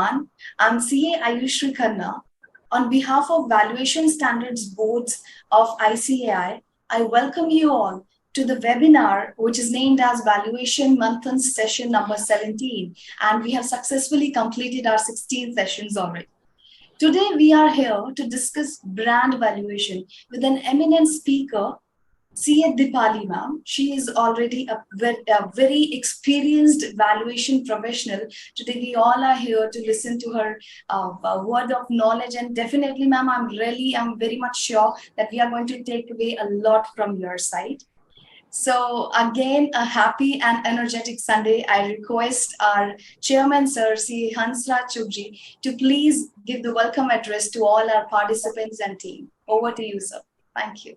I'm CA Ayushri Khanna. On behalf of Valuation Standards Boards of ICAI, I welcome you all to the webinar, which is named as Valuation Manthan session number 17, and we have successfully completed our 16 sessions already. Today, we are here to discuss brand valuation with an eminent speaker, C.A. Dipali ma'am. She is already a very experienced valuation professional. Today, we all are here to listen to her word of knowledge. And definitely, ma'am, I'm very much sure that we are going to take away a lot from your side. So again, a happy and energetic Sunday. I request our chairman, Sir C. Hansraj Chugji, to please give the welcome address to all our participants and team. Over to you, sir. Thank you.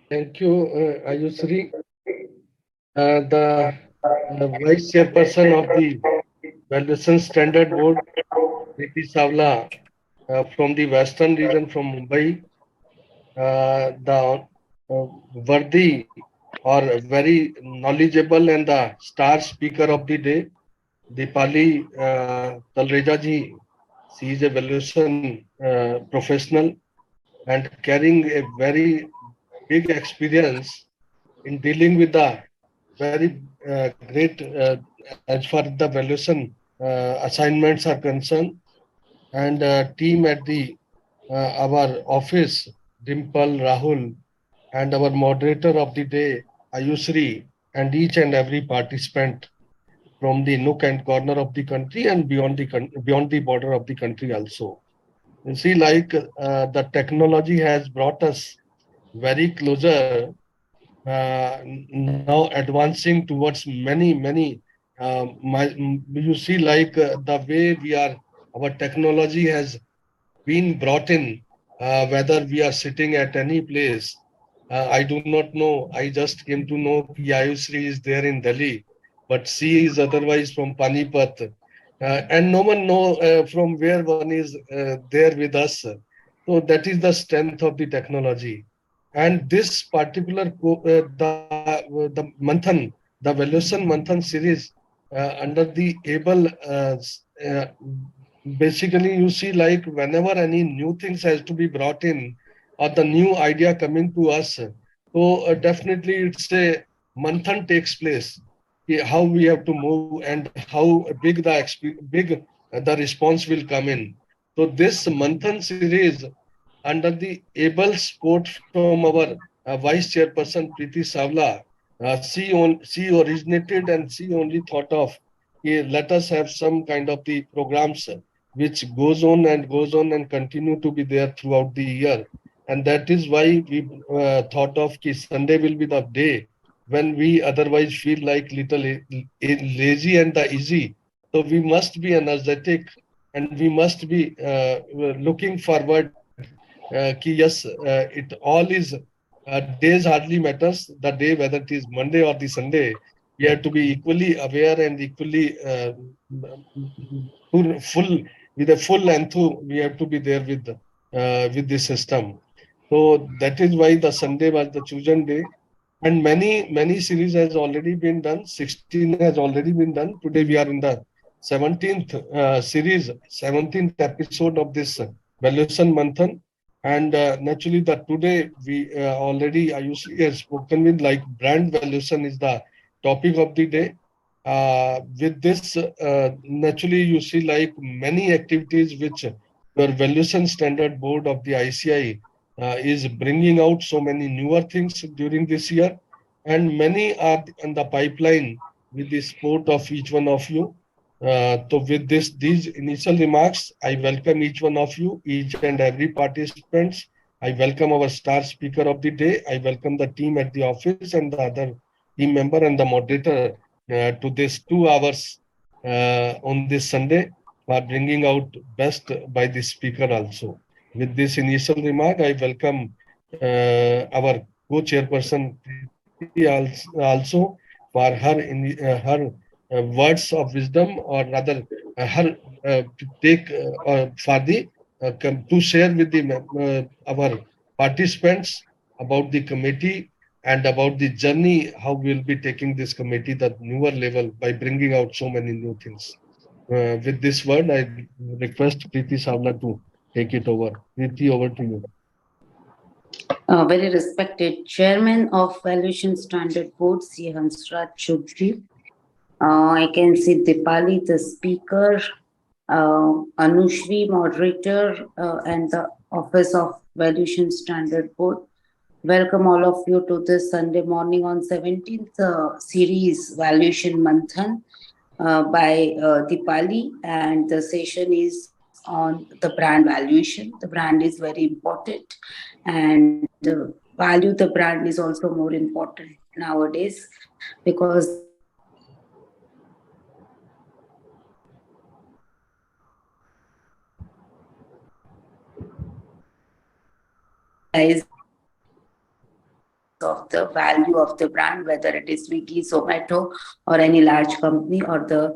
Thank you, Ayushri. The Vice Chairperson of the Valuation Standard Board, Preeti Savla, from the Western region from Mumbai, the worthy or very knowledgeable and the star speaker of the day, Dipali Talreja ji. She is a valuation professional and carrying a very big experience in dealing with the very great as far as the valuation assignments are concerned, and team at the our office, Dimple, Rahul, and our moderator of the day, Ayushri, and each and every participant from the nook and corner of the country and beyond the border of the country also. You see, like the technology has brought us very closer, now advancing towards many. You see, like the way our technology has been brought in, whether we are sitting at any place. I do not know. I just came to know that Ayushri is there in Delhi, but she is otherwise from Panipat. And no one know from where one is there with us. So that is the strength of the technology. And this particular the Manthan, the Valuation Manthan series under the able basically you see, like whenever any new things has to be brought in or the new idea coming to us, so definitely it's a Manthan takes place. How we have to move and how the response will come in. So this Manthan series under the able support from our Vice Chairperson Preeti Savla, she originated and she only thought of, let us have some kind of the programs which goes on and continue to be there throughout the year. And that is why we thought of ki Sunday will be the day when we otherwise feel like little lazy and the easy. So we must be energetic and we must be looking forward ki yes, it all is days hardly matters. The day, whether it is Monday or the Sunday, we have to be equally aware and equally full with a full enthu. We have to be there with the system. So that is why the Sunday was the chosen day. And many series has already been done. 16 has already been done. Today we are in the 17th series, 17th episode of this Valuation Manthan. And naturally, that today we already Ayushri has spoken with, like brand valuation is the topic of the day. With this, naturally, you see like many activities which your Valuation Standard Board of the ICI is bringing out so many newer things during this year, and many are in the pipeline with the support of each one of you. So with these initial remarks, I welcome each one of you, each and every participants. I welcome our star speaker of the day. I welcome the team at the office and the other team member and the moderator to this 2 hours on this Sunday for bringing out best by the speaker also. With this initial remark, I welcome our co-chairperson also for her words of wisdom, or rather her take for the to share with the our participants about the committee and about the journey, how we'll be taking this committee the newer level by bringing out so many new things. with this word, I request Preeti Savla to take it over. Preeti, over to you. Very respected Chairman of Valuation Standard Board, C. Hansraj Choudhury. I can see Dipali, the speaker, Anushri, moderator, and the Office of Valuation Standard Board. Welcome all of you to this Sunday morning on 17th series Valuation Manthan by Dipali, and the session is on the brand valuation. The brand is very important, and value the brand is also more important nowadays because the brand valuation realizing the importance of the value of the brand, whether it is Swiggy, Zomato, or any large company, or the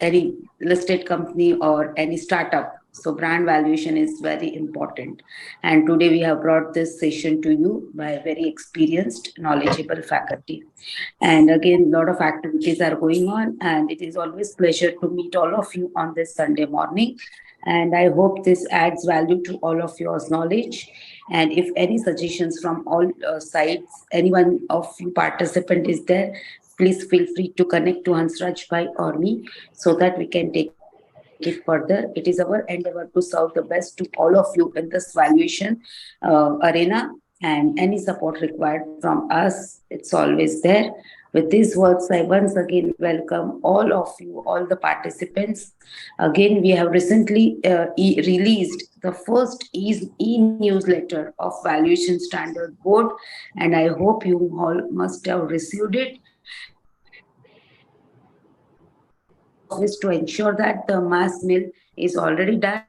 any listed company or any startup. So brand valuation is very important. And today we have brought this session to you by very experienced, knowledgeable faculty. And again, a lot of activities are going on, and it is always pleasure to meet all of you on this Sunday morning. And I hope this adds value to all of your knowledge. And if any suggestions from all sides, anyone of you participant is there, please feel free to connect to Hansraj Bhai or me so that we can take it further. It is our endeavor to serve the best to all of you in this valuation arena, and any support required from us, it's always there. With these words, I once again welcome all of you, all the participants. Again, we have recently released the first e-newsletter of Valuation Standard Board, and I hope you all must have received it. And our endeavor is to ensure that the mass mail is already done.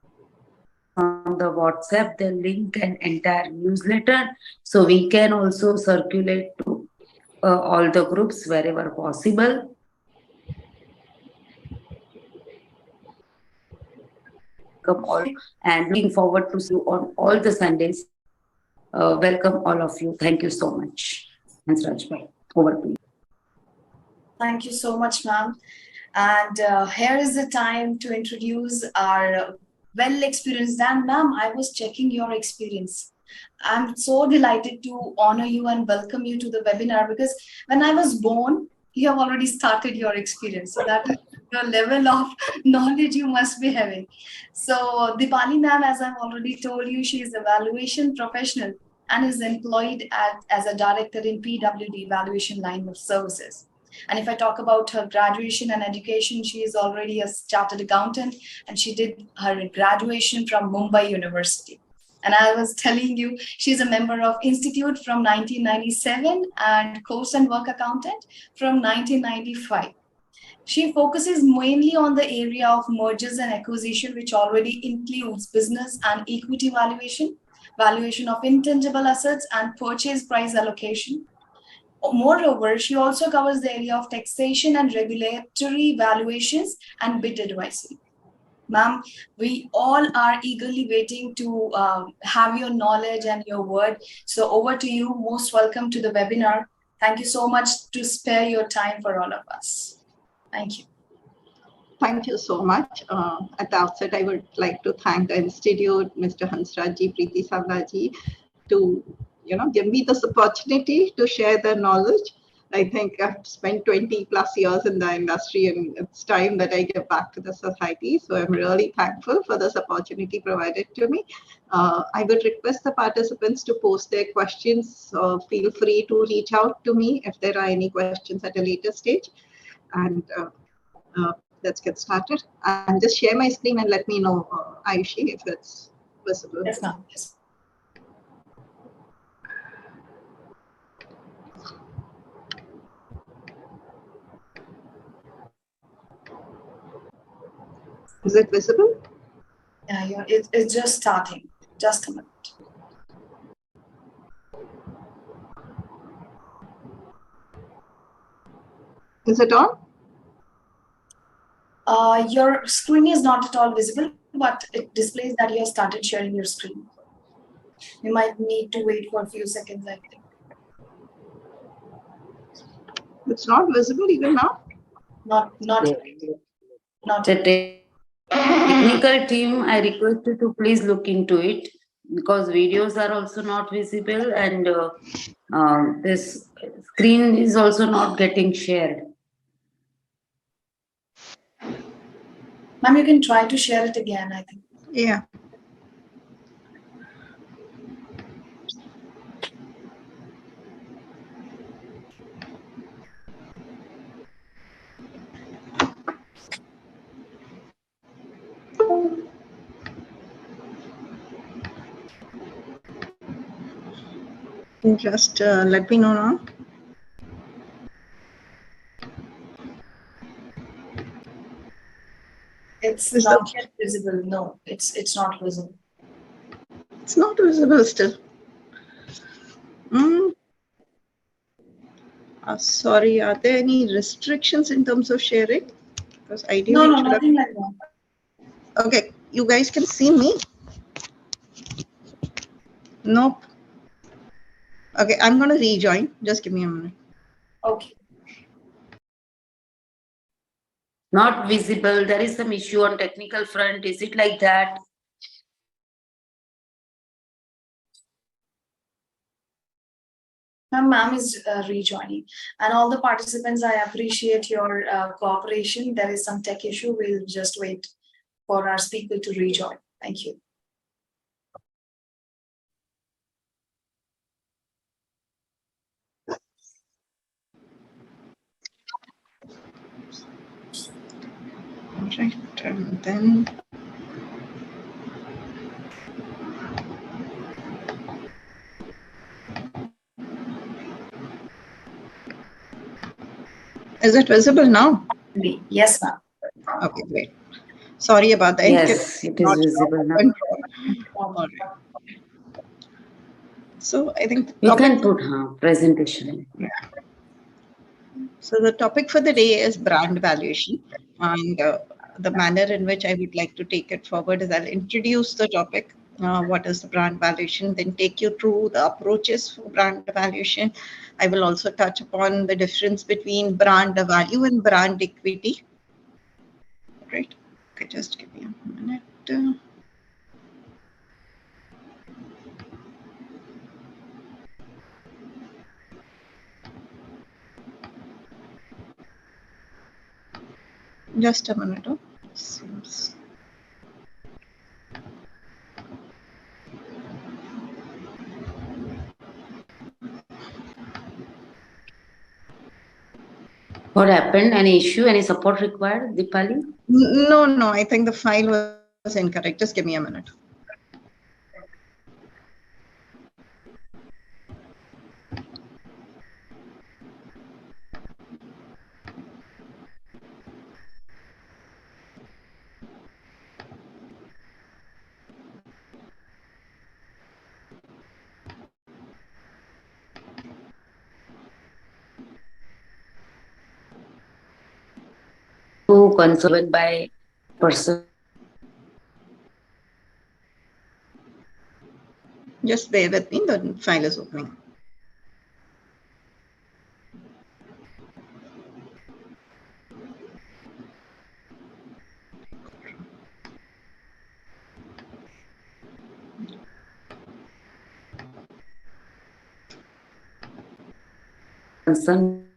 We will share on the WhatsApp the link and entire newsletter, so we can also circulate to all the groups wherever possible. Welcome all, and looking forward to see you on all the Sundays. Welcome all of you. Thank you so much. Hansraj Bhai, over to you. Thank you so much, ma'am. And here is the time to introduce our well experienced. And ma'am, I was checking your experience. I'm so delighted to honor you and welcome you to the webinar, because when I was born, you have already started your experience. So that is the level of knowledge you must be having. So Dipali ma'am, as I've already told you, she is a valuation professional and is employed as a director in PWD, Valuation Line of Services. And if I talk about her graduation and education, she is already a chartered accountant, and she did her graduation from Mumbai University. And I was telling you, she's a member of Institute from 1997 and Course and Work Accountant from 1995. She focuses mainly on the area of mergers and acquisition, which already includes business and equity valuation, valuation of intangible assets, and purchase price allocation. Moreover, she also covers the area of taxation and regulatory valuations and bid advisory. Ma'am, we all are eagerly waiting to have your knowledge and your word. So over to you. Most welcome to the webinar. Thank you so much to spare your time for all of us. Thank you. Thank you so much. At the outset, I would like to thank the Institute, Mr. Hansrajji, Preeti Savlaji, to give me this opportunity to share their knowledge. I think I've spent 20 plus years in the industry, and it's time that I give back to the society. So I'm really thankful for this opportunity provided to me. I would request the participants to post their questions. Feel free to reach out to me if there are any questions at a later stage. And let's get started. And just share my screen and let me know, Ayushi, if it's visible. Yes, ma'am. Yes. Is it visible? Yeah, it's just starting. Just a minute. Is it on? Your screen is not at all visible, but it displays that you have started sharing your screen. You might need to wait for a few seconds, I think. It's not visible even now? Not So, Not The yet. technical team, I request you to please look into it because videos are also not visible and this screen is also not getting shared. Ma'am, you can try to share it again, I think. Yeah. Just let me know now. It's Is not the- yet visible. No, it's not visible. It's not visible still. Sorry, are there any restrictions in terms of sharing? Because ideally No, it should have. nothing like that. Okay, you guys can see me. Nope. Okay, I'm going to rejoin. Just give me a minute. Okay. Not visible. There is some issue on technical front. Is it like that? Ma'am is rejoining. And all the participants, I appreciate your cooperation. There is some tech issue. We'll just wait for our speaker to rejoin. Thank you. Right, and then is it visible now? Yes, ma'am. Okay, great. Sorry about that. Yes, it is visible now. All right. So I think You can put presentation. Yeah. So the topic for the day is brand valuation, and the manner in which I would like to take it forward is I'll introduce the topic. What is the brand valuation? Then take you through the approaches for brand valuation. I will also touch upon the difference between brand value and brand equity. Right. Okay, just give me a minute. Just a minute. Seems. What happened? Any issue? Any support required, Deepali? No. I think the file was incorrect. Just give me a minute. Conserved by person. Just bear with me. The file is opening. Concern.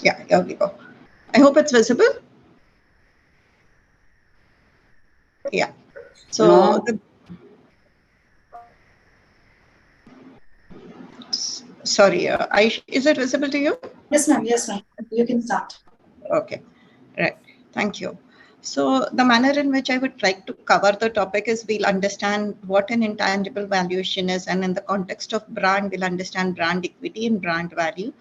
Yeah, here we go. I hope it's visible. Yeah. So No. Sorry, is it visible to you? Yes, ma'am. Yes, ma'am. You can start. Okay. Right. Thank you. So the manner in which I would like to cover the topic is we'll understand what an intangible valuation is, and in the context of brand, we'll understand brand equity and brand value.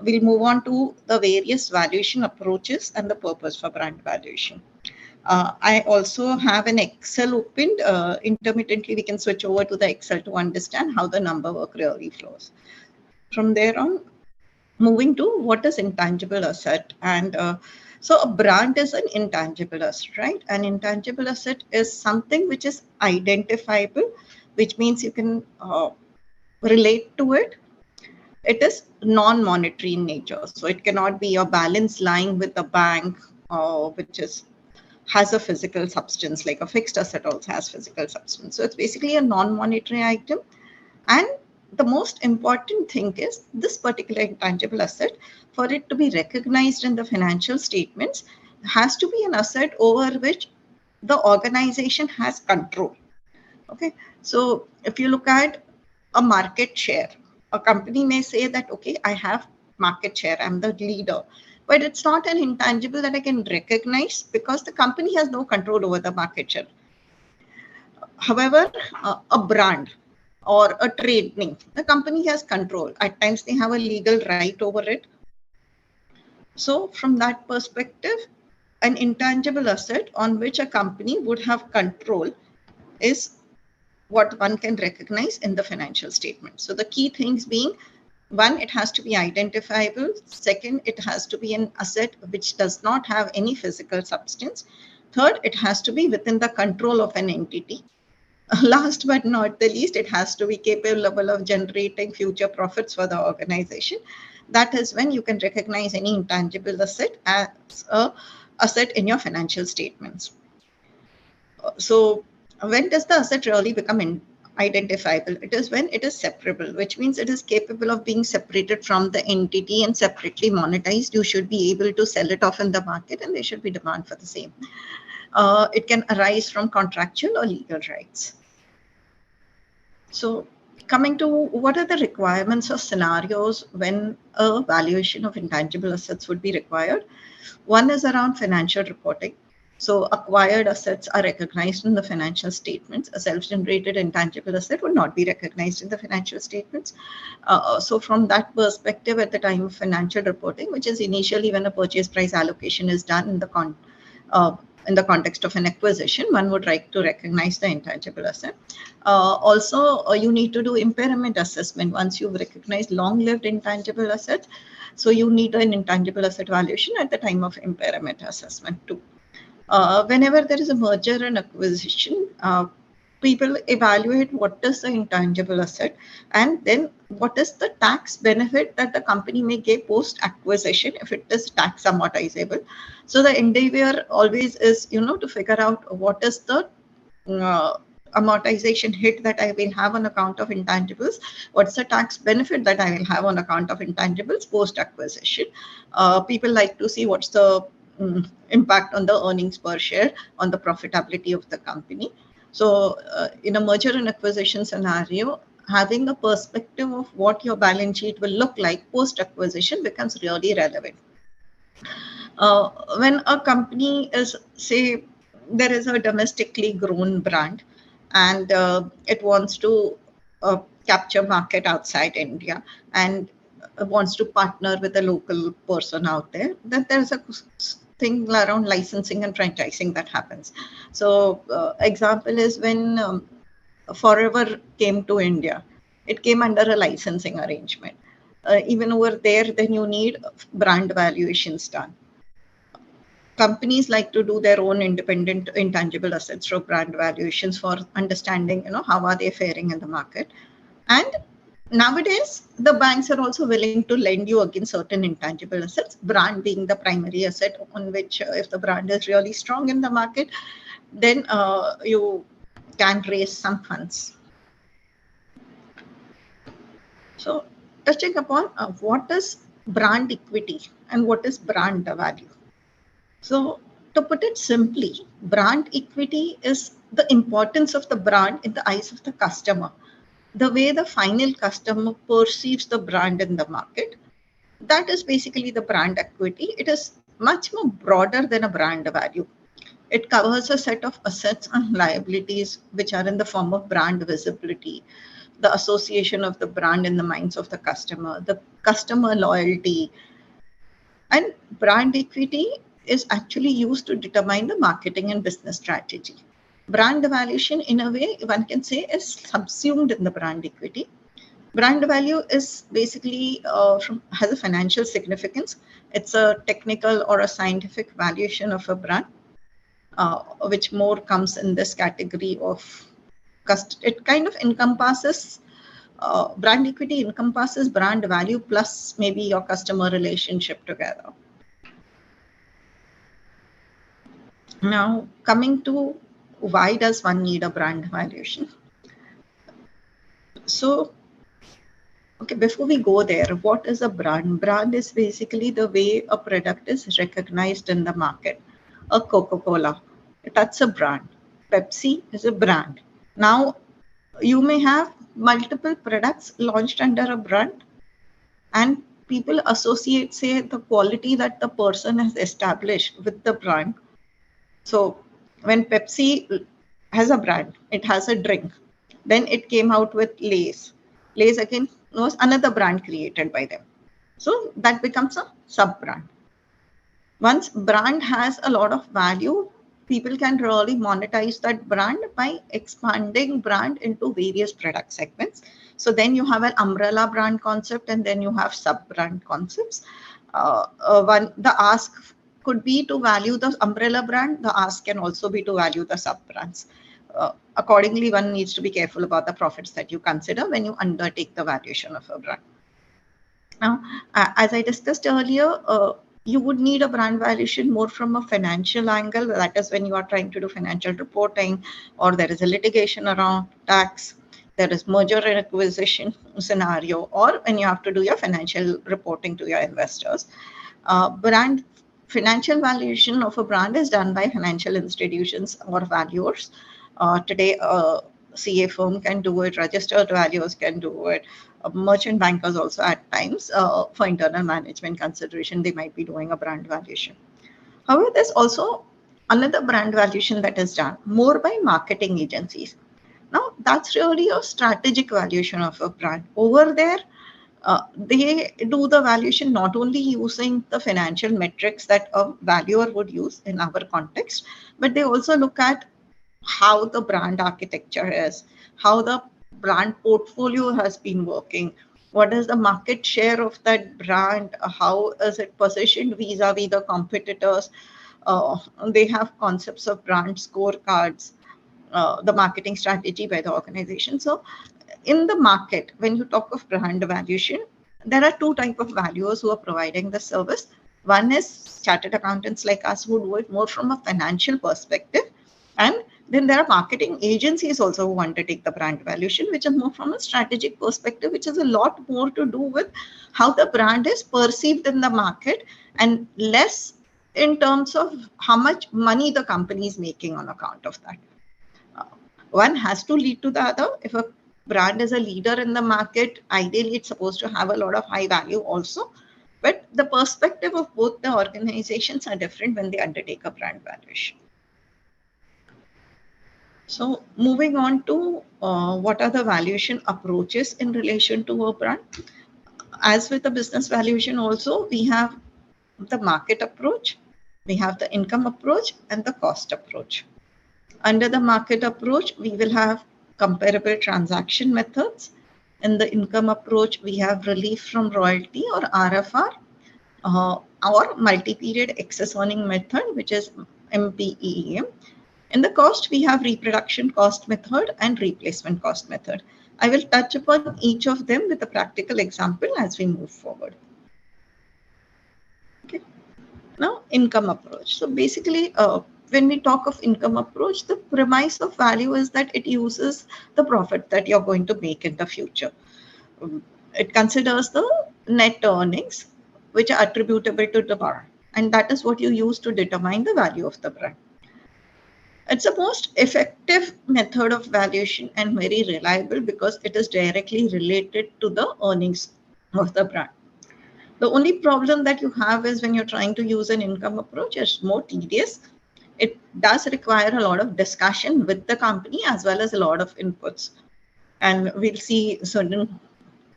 we'll move on to the various valuation approaches and the purpose for brand valuation. I also have an Excel opened. Intermittently, we can switch over to the Excel to understand how the number work really flows. From there on, moving to what is intangible asset. And so a brand is an intangible asset, right? An intangible asset is something which is identifiable, which means you can relate to it. It is non-monetary in nature. So it cannot be a balance lying with a bank, which has a physical substance, like a fixed asset also has physical substance. So it's basically a non-monetary item. And the most important thing is this particular intangible asset, for it to be recognized in the financial statements, has to be an asset over which the organization has control. Okay, so if you look at a market share, a company may say that, okay, I have market share, I'm the leader, but it's not an intangible that I can recognize because the company has no control over the market share. However, a brand or a trade name, the company has control. At times they have a legal right over it. So from that perspective, an intangible asset on which a company would have control is what one can recognize in the financial statement. So the key things being, one, it has to be identifiable. Second, it has to be an asset which does not have any physical substance. Third, it has to be within the control of an entity. Last but not the least, it has to be capable of generating future profits for the organization. That is when you can recognize any intangible asset as an asset in your financial statements. So when does the asset really become identifiable? It is when it is separable, which means it is capable of being separated from the entity and separately monetized. You should be able to sell it off in the market and there should be demand for the same. It can arise from contractual or legal rights. So coming to what are the requirements or scenarios when a valuation of intangible assets would be required? One is around financial reporting. So acquired assets are recognized in the financial statements. A self-generated intangible asset would not be recognized in the financial statements. So from that perspective, at the time of financial reporting, which is initially when a purchase price allocation is done in the context of an acquisition, one would like to recognize the intangible asset. Also, you need to do impairment assessment once you've recognized long-lived intangible assets. So you need an intangible asset valuation at the time of impairment assessment too. Whenever there is a merger and acquisition, people evaluate what is the intangible asset and then what is the tax benefit that the company may get post acquisition if it is tax amortizable. So the endeavor always is, to figure out what is the amortization hit that I will have on account of intangibles, what's the tax benefit that I will have on account of intangibles post acquisition. People like to see what's the impact on the earnings per share, on the profitability of the company. So in a merger and acquisition scenario, having a perspective of what your balance sheet will look like post acquisition becomes really relevant. When a company is, say, there is a domestically grown brand and it wants to capture market outside India and wants to partner with a local person out there, then there's a thing around licensing and franchising that happens. So example is when Forever came to India, it came under a licensing arrangement. Even over there, then you need brand valuations done. Companies like to do their own independent intangible assets through brand valuations for understanding, how are they faring in the market. And nowadays, the banks are also willing to lend you against certain intangible assets, brand being the primary asset on which, if the brand is really strong in the market, then you can raise some funds. So touching upon what is brand equity and what is brand value. So to put it simply, brand equity is the importance of the brand in the eyes of the customer. The way the final customer perceives the brand in the market, that is basically the brand equity. It is much more broader than a brand value. It covers a set of assets and liabilities which are in the form of brand visibility, the association of the brand in the minds of the customer loyalty. And brand equity is actually used to determine the marketing and business strategy. Brand evaluation, in a way, one can say, is subsumed in the brand equity. Brand value is basically has a financial significance. It's a technical or a scientific valuation of a brand, which more comes in this category of it kind of encompasses brand equity encompasses brand value plus maybe your customer relationship together. Now, coming to why does one need a brand valuation? So, okay, before we go there, what is a brand? Brand is basically the way a product is recognized in the market. A Coca-Cola, that's a brand. Pepsi is a brand. Now, you may have multiple products launched under a brand, and people associate, say, the quality that the person has established with the brand. So when Pepsi has a brand, it has a drink. Then it came out with Lay's. Lay's again was another brand created by them. So that becomes a sub-brand. Once brand has a lot of value, people can really monetize that brand by expanding brand into various product segments. So then you have an umbrella brand concept, and then you have sub-brand concepts. The ask could be to value the umbrella brand. The ask can also be to value the sub-brands. Accordingly, one needs to be careful about the profits that you consider when you undertake the valuation of a brand. Now, as I discussed earlier, you would need a brand valuation more from a financial angle. That is when you are trying to do financial reporting, or there is a litigation around tax, there is merger and acquisition scenario, or when you have to do your financial reporting to your investors. Brand financial valuation of a brand is done by financial institutions or valuers. Today, CA firm can do it, registered valuers can do it, merchant bankers also at times for internal management consideration, they might be doing a brand valuation. However, there's also another brand valuation that is done more by marketing agencies. Now, that's really a strategic valuation of a brand. Over there, they do the valuation not only using the financial metrics that a valuer would use in our context, but they also look at how the brand architecture is, how the brand portfolio has been working, what is the market share of that brand, how is it positioned vis-a-vis the competitors. They have concepts of brand scorecards, the marketing strategy by the organization. So in the market, when you talk of brand valuation, there are two types of valuers who are providing the service. One is chartered accountants like us who do it more from a financial perspective, and then there are marketing agencies also who want to take the brand valuation, which is more from a strategic perspective, which is a lot more to do with how the brand is perceived in the market and less in terms of how much money the company is making on account of that. One has to lead to the other. If a brand is a leader in the market, ideally it's supposed to have a lot of high value also. But the perspective of both the organizations are different when they undertake a brand valuation. So moving on to what are the valuation approaches in relation to a brand. As with the business valuation also, we have the market approach, we have the income approach, and the cost approach. Under the market approach, we will have comparable transaction methods. In the income approach, we have relief from royalty or RFR, or multi-period excess earning method, which is MPEEM. In the cost, we have reproduction cost method and replacement cost method. I will touch upon each of them with a practical example as we move forward. Okay. Now, income approach. So basically, when we talk of income approach, the premise of value is that it uses the profit that you're going to make in the future. It considers the net earnings, which are attributable to the brand. And that is what you use to determine the value of the brand. It's the most effective method of valuation and very reliable because it is directly related to the earnings of the brand. The only problem that you have is when you're trying to use an income approach, it's more tedious. It does require a lot of discussion with the company as well as a lot of inputs. And we'll see certain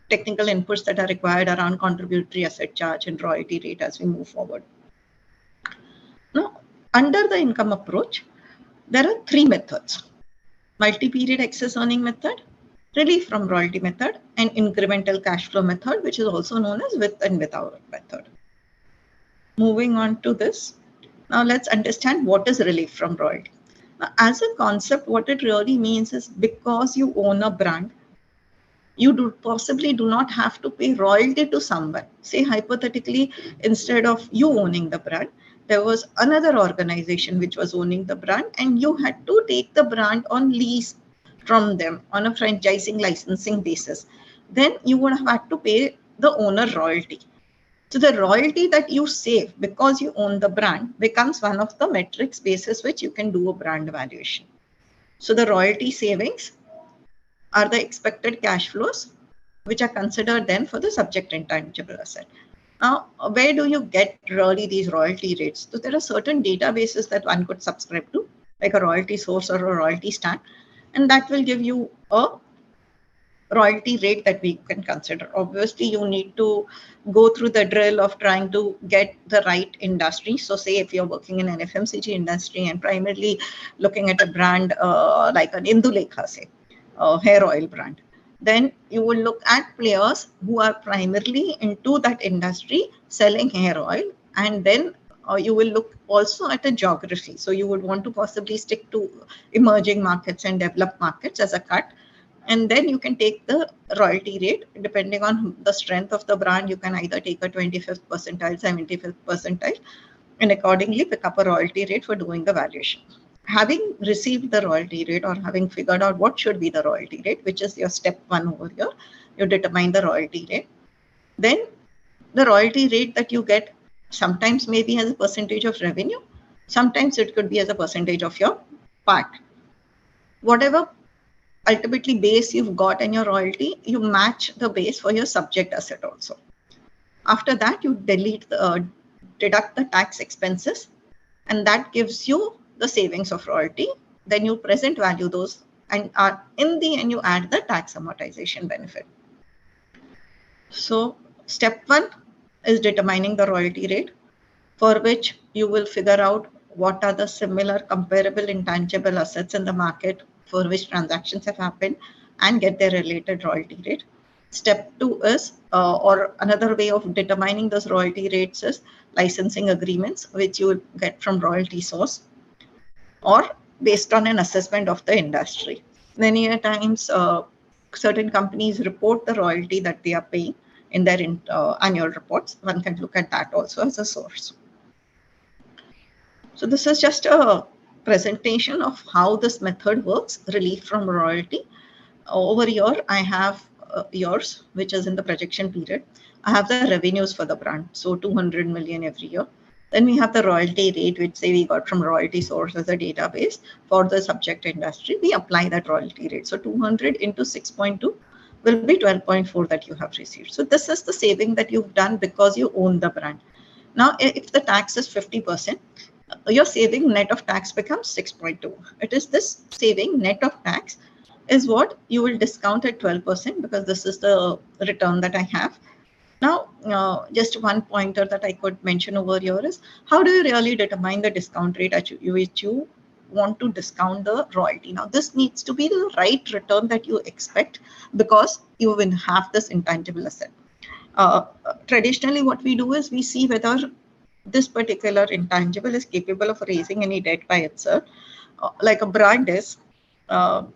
technical inputs that are required around contributory asset charge and royalty rate as we move forward. Now, under the income approach, there are three methods: multi-period excess earning method, relief from royalty method, and incremental cash flow method, which is also known as with and without method. Moving on to this, now let's understand what is relief from royalty. Now, as a concept, what it really means is because you own a brand, you possibly do not have to pay royalty to someone. Say hypothetically, instead of you owning the brand, there was another organization which was owning the brand, and you had to take the brand on lease from them on a franchising licensing basis. Then you would have had to pay the owner royalty. So the royalty that you save because you own the brand becomes one of the metrics basis which you can do a brand valuation. So the royalty savings are the expected cash flows which are considered then for the subject intangible asset. Now, where do you get really these royalty rates? So there are certain databases that one could subscribe to, like a royalty source or a royalty stack, and that will give you a royalty rate that we can consider. Obviously, you need to go through the drill of trying to get the right industry. So say if you're working in an FMCG industry and primarily looking at a brand like an Indulekha, say, a hair oil brand, then you will look at players who are primarily into that industry selling hair oil, and then you will look also at a geography. So you would want to possibly stick to emerging markets and developed markets as a cut. And then you can take the royalty rate depending on the strength of the brand. You can either take a 25th percentile, 75th percentile, and accordingly pick up a royalty rate for doing the valuation. Having received the royalty rate or having figured out what should be the royalty rate, which is your step one over here, you determine the royalty rate. Then the royalty rate that you get sometimes maybe as a percentage of revenue, sometimes it could be as a percentage of your PAT. Whatever ultimately base you've got in your royalty, you match the base for your subject asset also. After that, you deduct the tax expenses, and that gives you the savings of royalty. Then you present value those, and in the end you add the tax amortization benefit. So step one is determining the royalty rate, for which you will figure out what are the similar comparable intangible assets in the market for which transactions have happened and get their related royalty rate. Step two is, or another way of determining those royalty rates is licensing agreements, which you will get from royalty source or based on an assessment of the industry. Many a times, certain companies report the royalty that they are paying in their annual reports. One can look at that also as a source. So this is just a presentation of how this method works, relief from royalty. Over here, I have yours, which is in the projection period. I have the revenues for the brand, so 200 million every year. Then we have the royalty rate, which say we got from royalty source as a database for the subject industry. We apply that royalty rate. So 200 into 6.2 will be 12.4 that you have received. So this is the saving that you've done because you own the brand. Now, if the tax is 50%, your saving net of tax becomes 6.2. It is this saving net of tax is what you will discount at 12% because this is the return that I have. Now, just one pointer that I could mention over here is how do you really determine the discount rate at which you want to discount the royalty? Now, this needs to be the right return that you expect because you will have this intangible asset. Traditionally, what we do is we see whether this particular intangible is capable of raising any debt by itself. Like a brand is,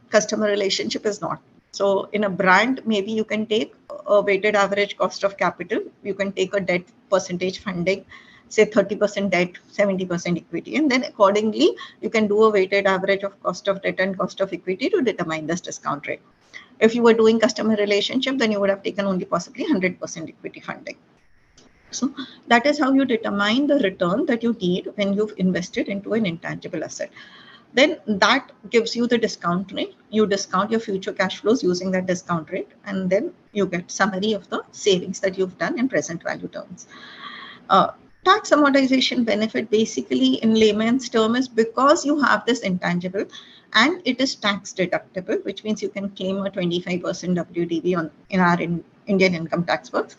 customer relationship is not. So in a brand, maybe you can take a weighted average cost of capital. You can take a debt percentage funding, say 30% debt, 70% equity. And then accordingly, you can do a weighted average of cost of debt and cost of equity to determine this discount rate. If you were doing customer relationship, then you would have taken only possibly 100% equity funding. So that is how you determine the return that you need when you've invested into an intangible asset. Then that gives you the discount rate. You discount your future cash flows using that discount rate, and then you get summary of the savings that you've done in present value terms. Tax amortization benefit basically in layman's term is because you have this intangible and it is tax deductible, which means you can claim a 25% WDV in our Indian income tax works.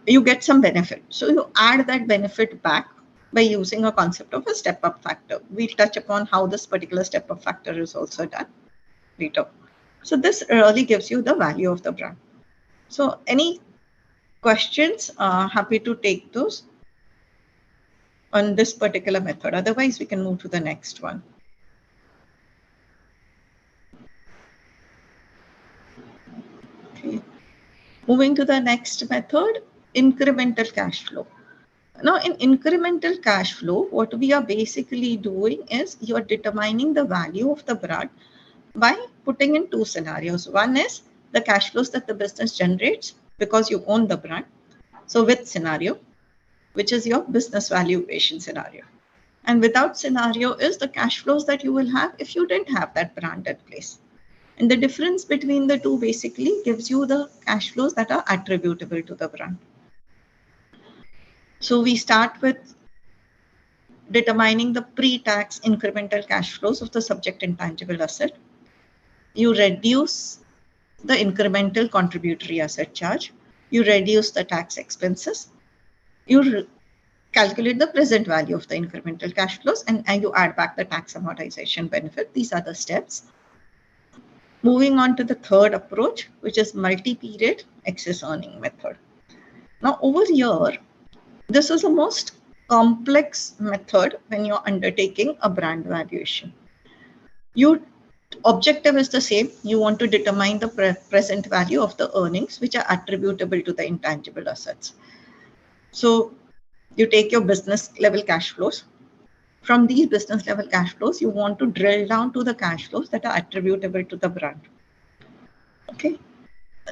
You get some benefit. So you add that benefit back by using a concept of a step-up factor. We'll touch upon how this particular step-up factor is also done later. So this really gives you the value of the brand. So any questions? Happy to take those on this particular method. Otherwise, we can move to the next one. Okay. Moving to the next method, incremental cash flow. Now, in incremental cash flow, what we are basically doing is you're determining the value of the brand by putting in two scenarios. One is the cash flows that the business generates because you own the brand. So with scenario, which is your business valuation scenario. And without scenario is the cash flows that you will have if you didn't have that brand in place. And the difference between the two basically gives you the cash flows that are attributable to the brand. So we start with determining the pre-tax incremental cash flows of the subject intangible asset. You reduce the incremental contributory asset charge. You reduce the tax expenses. You calculate the present value of the incremental cash flows, and you add back the tax amortization benefit. These are the steps. Moving on to the third approach, which is multi-period excess earning method. Now over here, this is the most complex method when you're undertaking a brand valuation. Your objective is the same. You want to determine the present value of the earnings which are attributable to the intangible assets. So you take your business level cash flows. From these business level cash flows, you want to drill down to the cash flows that are attributable to the brand. Okay.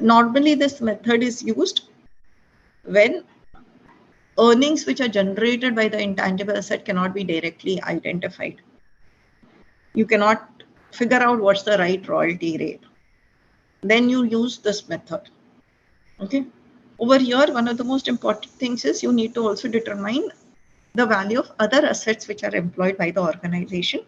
Normally, this method is used when earnings which are generated by the intangible asset cannot be directly identified. You cannot figure out what's the right royalty rate. Then you use this method. Okay. Over here, one of the most important things is you need to also determine the value of other assets which are employed by the organization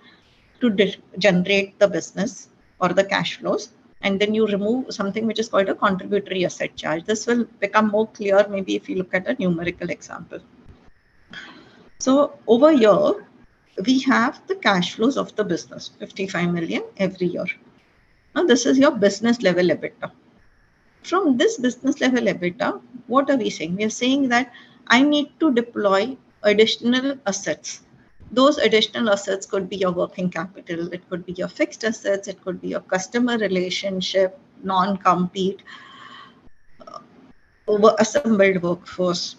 to generate the business or the cash flows. And then you remove something which is called a contributory asset charge. This will become more clear maybe if you look at a numerical example. So over here, we have the cash flows of the business, 55 million every year. Now this is your business level EBITDA. From this business level EBITDA, what are we saying? We are saying that I need to deploy additional assets. Those additional assets could be your working capital, it could be your fixed assets, it could be your customer relationship, non-compete, over-assembled workforce.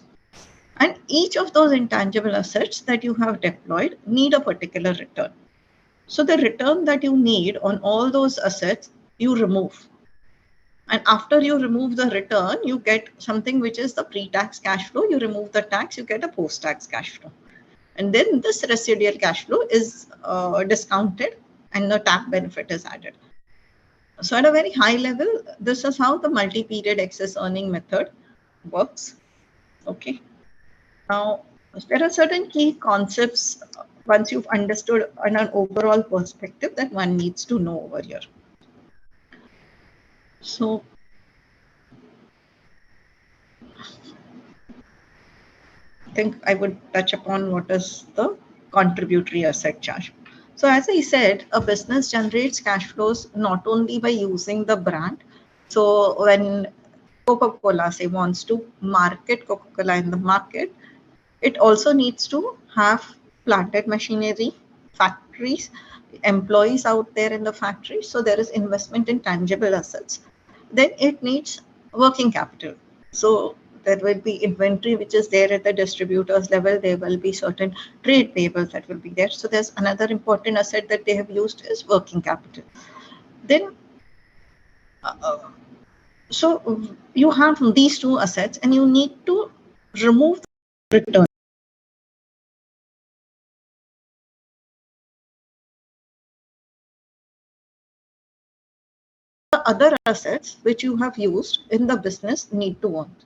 And each of those intangible assets that you have deployed need a particular return. So the return that you need on all those assets, you remove. And after you remove the return, you get something which is the pre-tax cash flow. You remove the tax, you get a post-tax cash flow. And then this residual cash flow is discounted and the tax benefit is added. So at a very high level, this is how the multi-period excess earning method works. Okay. Now, there are certain key concepts once you've understood on an overall perspective that one needs to know over here. So, I think I would touch upon what is the contributory asset charge. So as I said, a business generates cash flows not only by using the brand. So when Coca-Cola say wants to market Coca-Cola in the market, it also needs to have planted machinery, factories, employees out there in the factory. So there is investment in tangible assets. Then it needs working capital. So there will be inventory which is there at the distributors level. There will be certain trade payables that will be there. So there's another important asset that they have used is working capital. Then, so you have these two assets and you need to remove the return. The other assets which you have used in the business need to earn.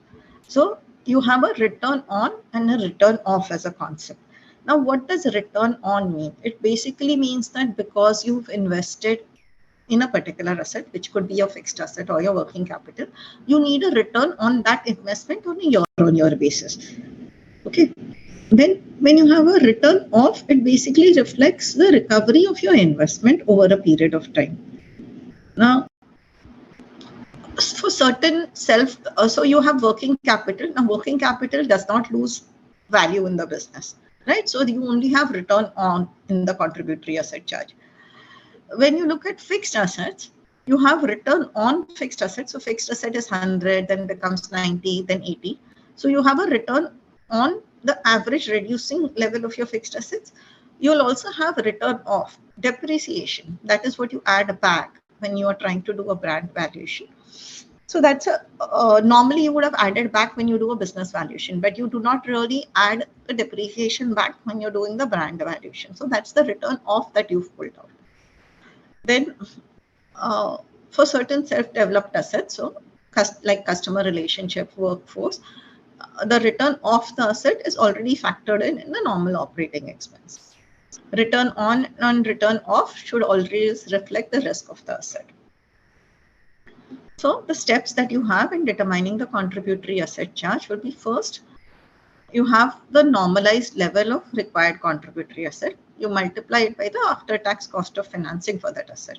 So you have a return on and a return off as a concept. Now, what does return on mean? It basically means that because you've invested in a particular asset, which could be a fixed asset or your working capital, you need a return on that investment on a year-on-year basis. Okay. Then when you have a return of, it basically reflects the recovery of your investment over a period of time. Now, for certain so you have working capital. Now, working capital does not lose value in the business, right? So you only have return on in the contributory asset charge. When you look at fixed assets, you have return on fixed assets. So fixed asset is 100, then becomes 90, then 80. So you have a return on the average reducing level of your fixed assets. You'll also have return of depreciation. That is what you add back when you are trying to do a brand valuation. So that's normally you would have added back when you do a business valuation, but you do not really add the depreciation back when you're doing the brand valuation. So that's the return off that you've pulled out. Then for certain self-developed assets, so like customer relationship, workforce, the return of the asset is already factored in the normal operating expense. Return on and return off should always reflect the risk of the asset. So the steps that you have in determining the contributory asset charge will be: first, you have the normalized level of required contributory asset. You multiply it by the after-tax cost of financing for that asset.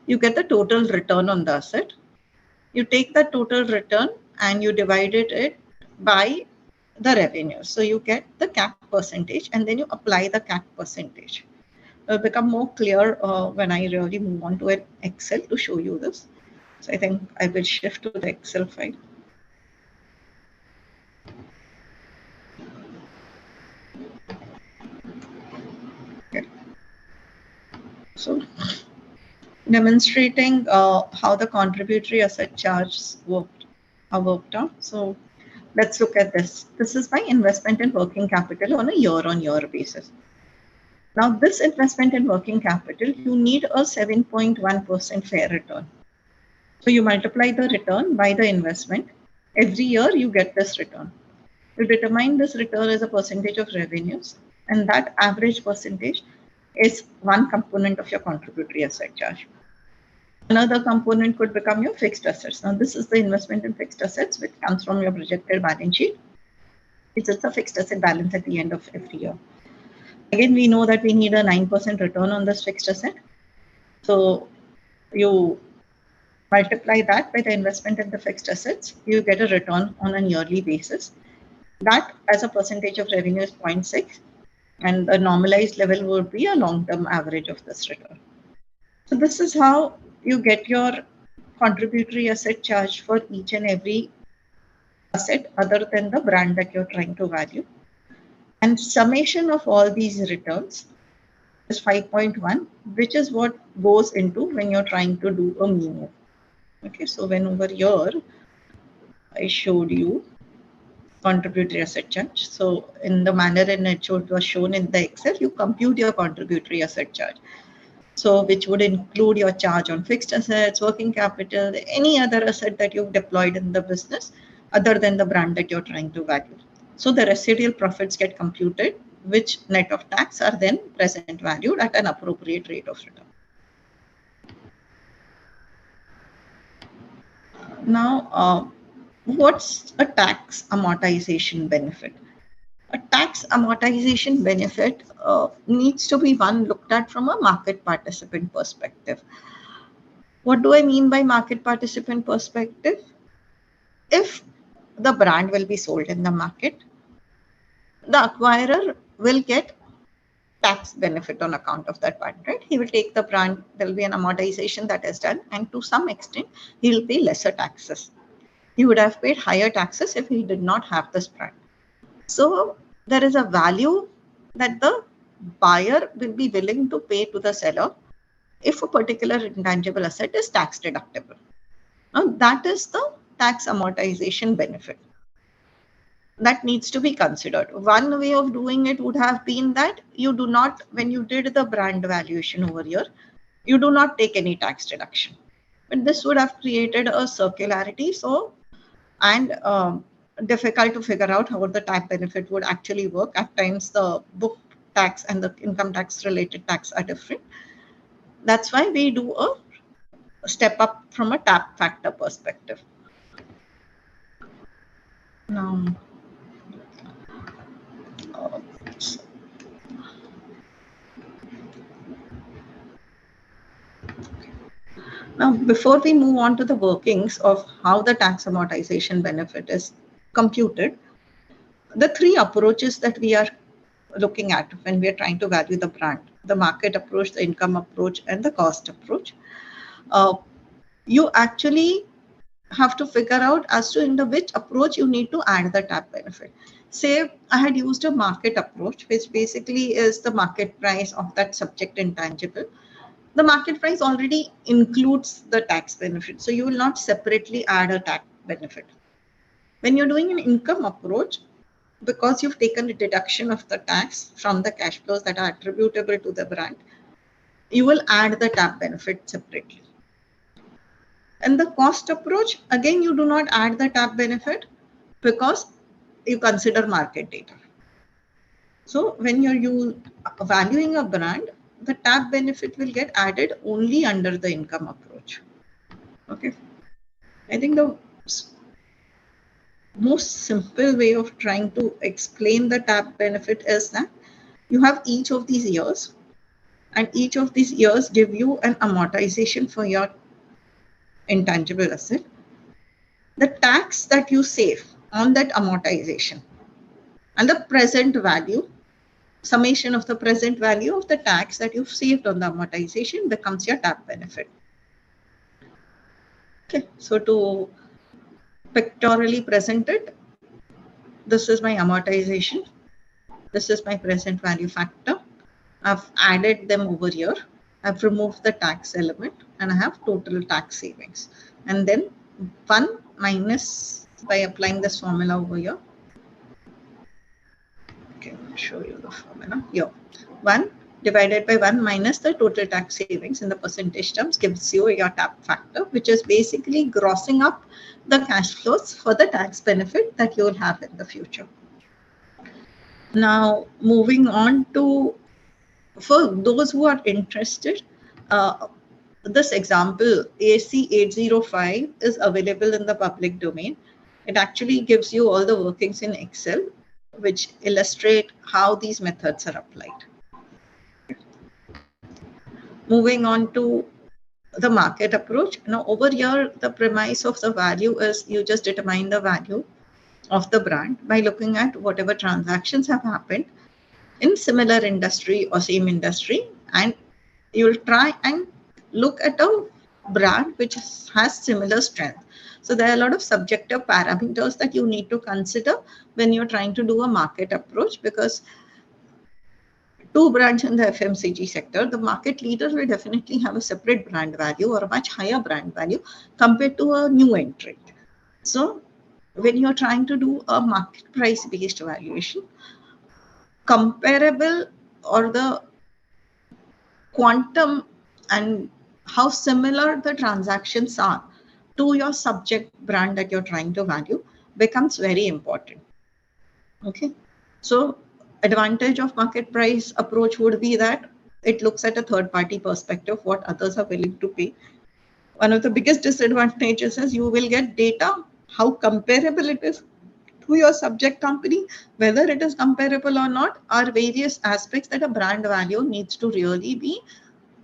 You get the total return on the asset. You take that total return and you divided it by the revenue. So you get the CAC percentage and then you apply the CAC percentage. It will become more clear when I really move on to an Excel to show you this. So I think I will shift to the Excel file. Okay. So demonstrating how the contributory asset charges are worked out. So let's look at this. This is my investment in working capital on a year-on-year basis. Now, this investment in working capital, you need a 7.1% fair return. So you multiply the return by the investment. Every year you get this return. You determine this return as a percentage of revenues, and that average percentage is one component of your contributory asset charge. Another component could become your fixed assets. Now, this is the investment in fixed assets, which comes from your projected balance sheet. It's just a fixed asset balance at the end of every year. Again, we know that we need a 9% return on this fixed asset. So you multiply that by the investment in the fixed assets, you get a return on a yearly basis. That as a percentage of revenue is 0.6, and the normalized level would be a long-term average of this return. So this is how you get your contributory asset charge for each and every asset other than the brand that you're trying to value. And summation of all these returns is 5.1, which is what goes into when you're trying to do a mean. Okay, so when over here, I showed you contributory asset charge. So in the manner in which it was shown in the Excel, you compute your contributory asset charge. So which would include your charge on fixed assets, working capital, any other asset that you've deployed in the business other than the brand that you're trying to value. So the residual profits get computed, which net of tax are then present valued at an appropriate rate of return. Now, what's a tax amortization benefit? A tax amortization benefit needs to be one looked at from a market participant perspective. What do I mean by market participant perspective? If the brand will be sold in the market, the acquirer will get tax benefit on account of that brand, right? He will take the brand, there will be an amortization that is done, and to some extent, he will pay lesser taxes. He would have paid higher taxes if he did not have this brand. So there is a value that the buyer will be willing to pay to the seller if a particular intangible asset is tax deductible. Now, that is the tax amortization benefit that needs to be considered. One way of doing it would have been that you do not, when you did the brand valuation over here, you do not take any tax deduction. But this would have created a circularity, and difficult to figure out how the tax benefit would actually work. At times, the book tax and the income tax related tax are different. That's why we do a step up from a tap factor perspective. Now, before we move on to the workings of how the tax amortization benefit is computed, the three approaches that we are looking at when we are trying to value the brand, the market approach, the income approach, and the cost approach, you actually have to figure out as to into which approach you need to add the tap benefit. Say I had used a market approach, which basically is the market price of that subject intangible. The market price already includes the tax benefit, so you will not separately add a tax benefit. When you're doing an income approach, because you've taken a deduction of the tax from the cash flows that are attributable to the brand, you will add the tap benefit separately. And the cost approach, again, you do not add the tap benefit because you consider market data. So when you're valuing a brand, the tap benefit will get added only under the income approach. Okay. I think the most simple way of trying to explain the tap benefit is that you have each of these years, and each of these years give you an amortization for your intangible asset. The tax that you save on that amortization and the present value, summation of the present value of the tax that you've saved on the amortization becomes your tap benefit. Okay, so to pictorially present it, this is my amortization, this is my present value factor. I've added them over here, I've removed the tax element, and I have total tax savings. And then 1 minus, by applying this formula over here. Okay, I'll show you the formula here. 1 divided by 1 minus the total tax savings in the percentage terms gives you your tap factor, which is basically grossing up the cash flows for the tax benefit that you will have in the future. Now, moving on to, for those who are interested, this example AC 805 is available in the public domain. It actually gives you all the workings in Excel, which illustrate how these methods are applied. Moving on to the market approach. Now over here, the premise of the value is you just determine the value of the brand by looking at whatever transactions have happened in similar industry or same industry, and you'll try and look at a brand which has similar strength. So there are a lot of subjective parameters that you need to consider when you're trying to do a market approach, because two brands in the FMCG sector, the market leader will definitely have a separate brand value or a much higher brand value compared to a new entrant. So when you're trying to do a market price based valuation, comparable or the quantum and how similar the transactions are to your subject brand that you're trying to value becomes very important. Okay, so advantage of market price approach would be that it looks at a third party perspective, what others are willing to pay. One of the biggest disadvantages is you will get data, how comparable it is to your subject company. Whether it is comparable or not are various aspects that a brand value needs to really be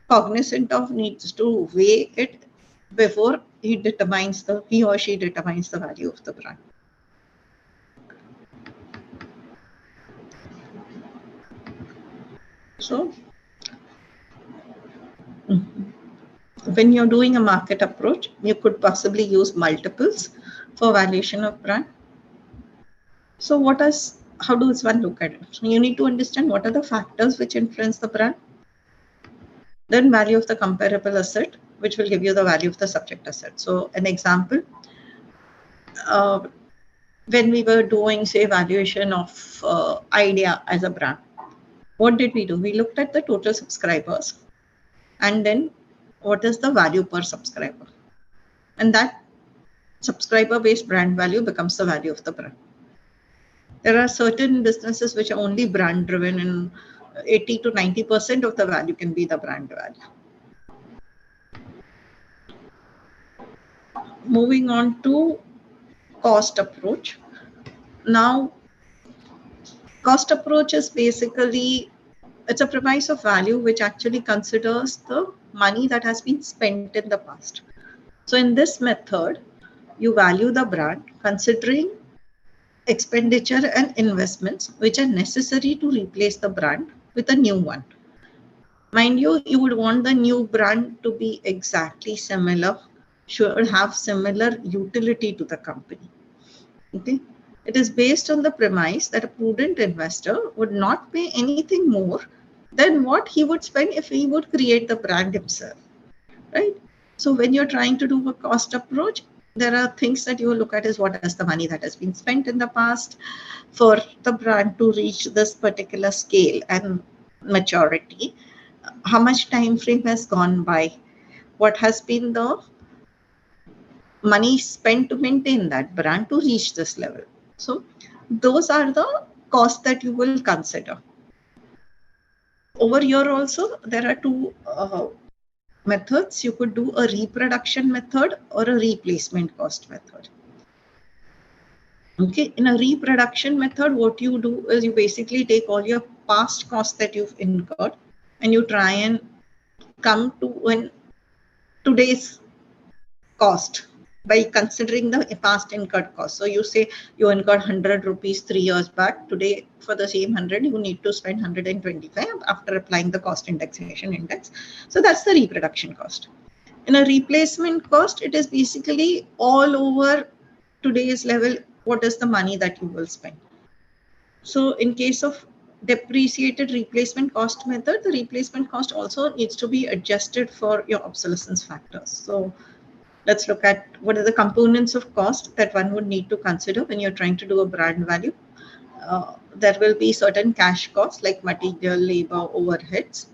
cognizant of, needs to weigh it before he or she determines the value of the brand. So when you're doing a market approach, you could possibly use multiples for valuation of brand. So how does one look at it? So you need to understand what are the factors which influence the brand. Then value of the comparable asset, which will give you the value of the subject asset. So an example, when we were doing, say, valuation of Idea as a brand, what did we do? We looked at the total subscribers and then what is the value per subscriber. And that subscriber-based brand value becomes the value of the brand. There are certain businesses which are only brand driven, and 80 to 90% of the value can be the brand value. Moving on to cost approach. Now, cost approach is basically, it's a premise of value which actually considers the money that has been spent in the past. So in this method, you value the brand considering expenditure and investments which are necessary to replace the brand with a new one. Mind you, you would want the new brand to be exactly similar, should have similar utility to the company. Okay. It is based on the premise that a prudent investor would not pay anything more than what he would spend if he would create the brand himself, right? So when you're trying to do a cost approach, there are things that you look at is what is the money that has been spent in the past for the brand to reach this particular scale and maturity. How much time frame has gone by? What has been the money spent to maintain that brand to reach this level? So those are the costs that you will consider. Over here also, there are two methods. You could do a reproduction method or a replacement cost method. Okay, in a reproduction method, what you do is you basically take all your past costs that you've incurred and you try and come to today's cost by considering the past incurred cost. So you say you incurred 100 rupees 3 years back. Today, for the same 100, you need to spend 125 after applying the cost indexation index. So that's the reproduction cost. In a replacement cost, it is basically all over today's level, what is the money that you will spend. So in case of depreciated replacement cost method, the replacement cost also needs to be adjusted for your obsolescence factors. So let's look at what are the components of cost that one would need to consider when you're trying to do a brand value. There will be certain cash costs like material, labor, overheads.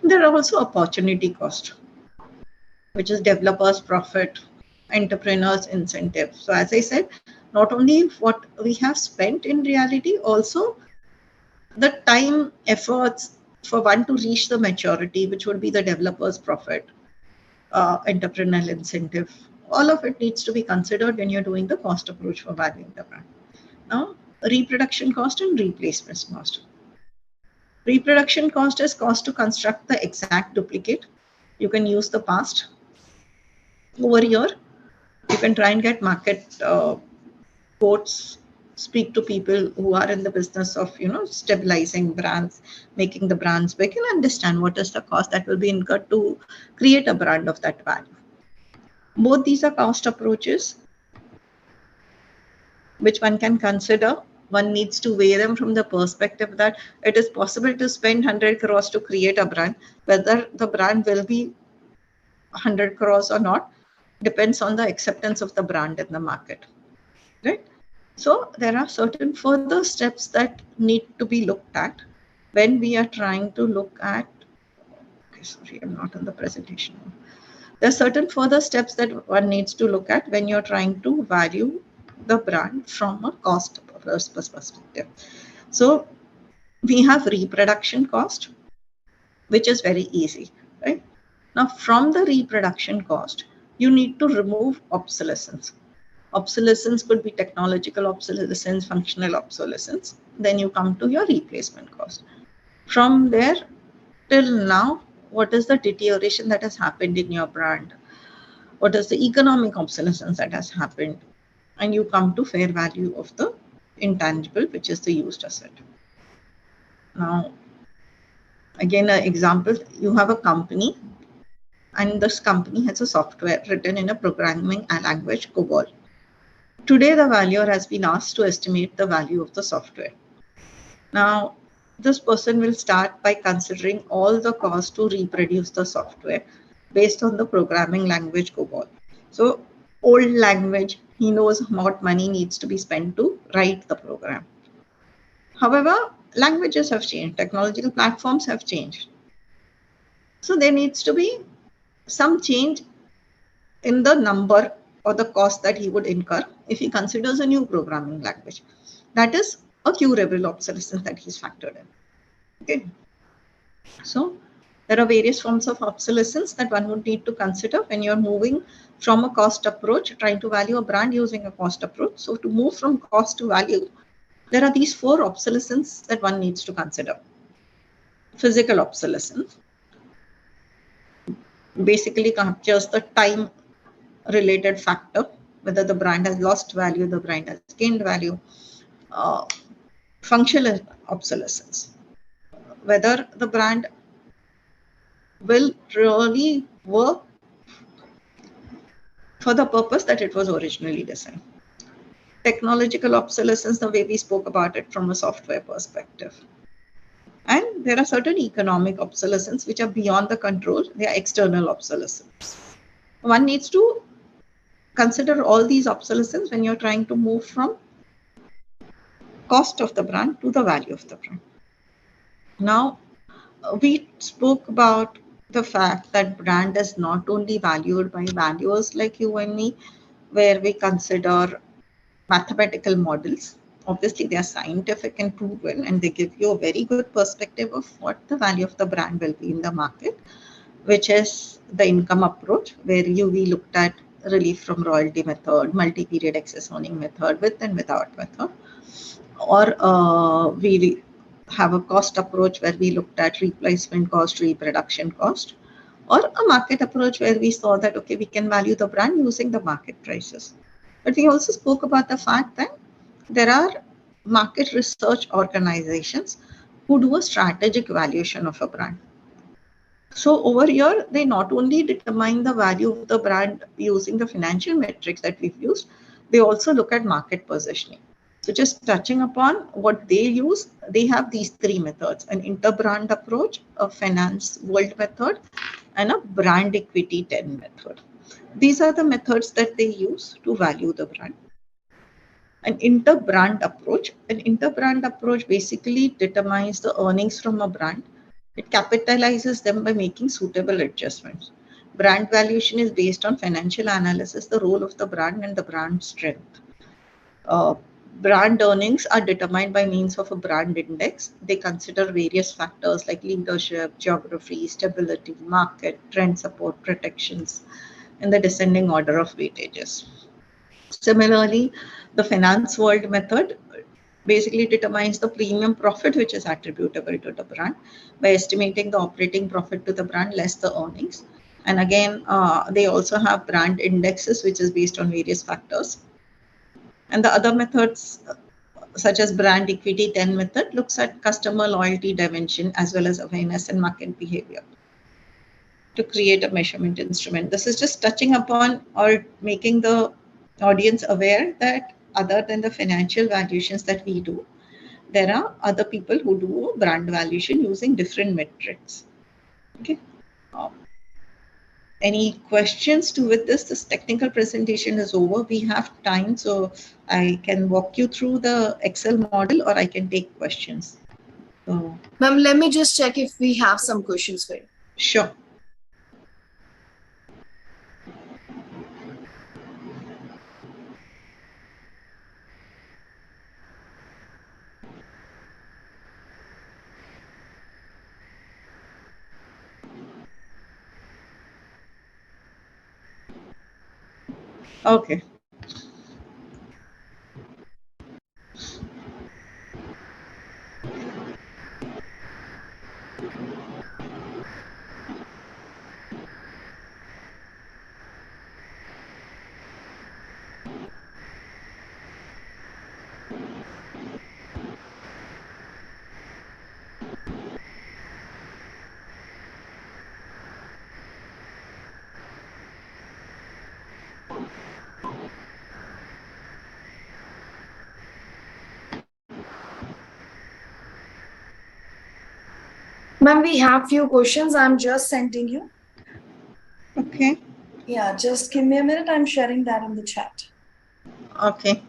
There are also opportunity cost, which is developers' profit, entrepreneurs' incentive. So as I said, not only what we have spent in reality, also the time, efforts for one to reach the maturity, which would be the developer's profit, entrepreneurial incentive. All of it needs to be considered when you're doing the cost approach for valuing the brand. Now, reproduction cost and replacement cost. Reproduction cost is cost to construct the exact duplicate. You can use the past. Over here, you can try and get market quotes, speak to people who are in the business of stabilizing brands, making the brands big, and understand what is the cost that will be incurred to create a brand of that value. Both these are cost approaches which one can consider. One needs to weigh them from the perspective that it is possible to spend 100 crores to create a brand. Whether the brand will be 100 crores or not depends on the acceptance of the brand in the market, right? So there are certain further steps that need to be looked at when we are trying to look at, okay, sorry, I'm not in the presentation. There are certain further steps that one needs to look at when you're trying to value the brand from a cost perspective. So we have reproduction cost, which is very easy, right? Now from the reproduction cost, you need to remove obsolescence. Obsolescence could be technological obsolescence, functional obsolescence. Then you come to your replacement cost. From there till now, what is the deterioration that has happened in your brand? What is the economic obsolescence that has happened? And you come to fair value of the intangible, which is the used asset. Now, again, an example, you have a company and this company has a software written in a programming language, COBOL. Today, the valuer has been asked to estimate the value of the software. Now, this person will start by considering all the costs to reproduce the software based on the programming language COBOL. So, old language, he knows what money needs to be spent to write the program. However, languages have changed, technological platforms have changed. So, there needs to be some change in the number or the cost that he would incur if he considers a new programming language. That is a curable obsolescence that he's factored in. Okay. So there are various forms of obsolescence that one would need to consider when you're moving from a cost approach, trying to value a brand using a cost approach. So to move from cost to value, there are these 4 obsolescence that one needs to consider. Physical obsolescence basically captures the time related factor, whether the brand has lost value, the brand has gained value. Functional obsolescence, whether the brand will really work for the purpose that it was originally designed. Technological obsolescence, the way we spoke about it from a software perspective. And there are certain economic obsolescence which are beyond the control. They are external obsolescence. One needs to consider all these obsolescence when you're trying to move from cost of the brand to the value of the brand. Now, we spoke about the fact that brand is not only valued by valuers like you and me, where we consider mathematical models. Obviously, they are scientific and proven, and they give you a very good perspective of what the value of the brand will be in the market, which is the income approach, where we looked at relief from royalty method, multi-period excess owning method, with and without method, or we have a cost approach where we looked at replacement cost, reproduction cost, or a market approach where we saw that, okay, we can value the brand using the market prices. But we also spoke about the fact that there are market research organizations who do a strategic valuation of a brand. So over here, they not only determine the value of the brand using the financial metrics that we've used, they also look at market positioning. So just touching upon what they use, they have these 3 methods: an interbrand approach, a finance world method, and a brand equity 10 method. These are the methods that they use to value the brand. An interbrand approach basically determines the earnings from a brand. It capitalizes them by making suitable adjustments. Brand valuation is based on financial analysis, the role of the brand and the brand strength. Brand earnings are determined by means of a brand index. They consider various factors like leadership, geography, stability, market, trend support, protections, in the descending order of weightages. Similarly, the finance world method basically determines the premium profit which is attributable to the brand by estimating the operating profit to the brand less the earnings. And again, they also have brand indexes, which is based on various factors. And the other methods, such as brand equity 10 method, looks at customer loyalty dimension as well as awareness and market behavior to create a measurement instrument. This is just touching upon or making the audience aware that other than the financial valuations that we do, there are other people who do brand valuation using different metrics. Okay. Any questions to with this? This technical presentation is over. We have time, so I can walk you through the Excel model or I can take questions. So, Ma'am, let me just check if we have some questions for you. Sure. Okay. Ma'am, we have few questions. I'm just sending you. Okay. Yeah, just give me a minute. I'm sharing that in the chat. Okay.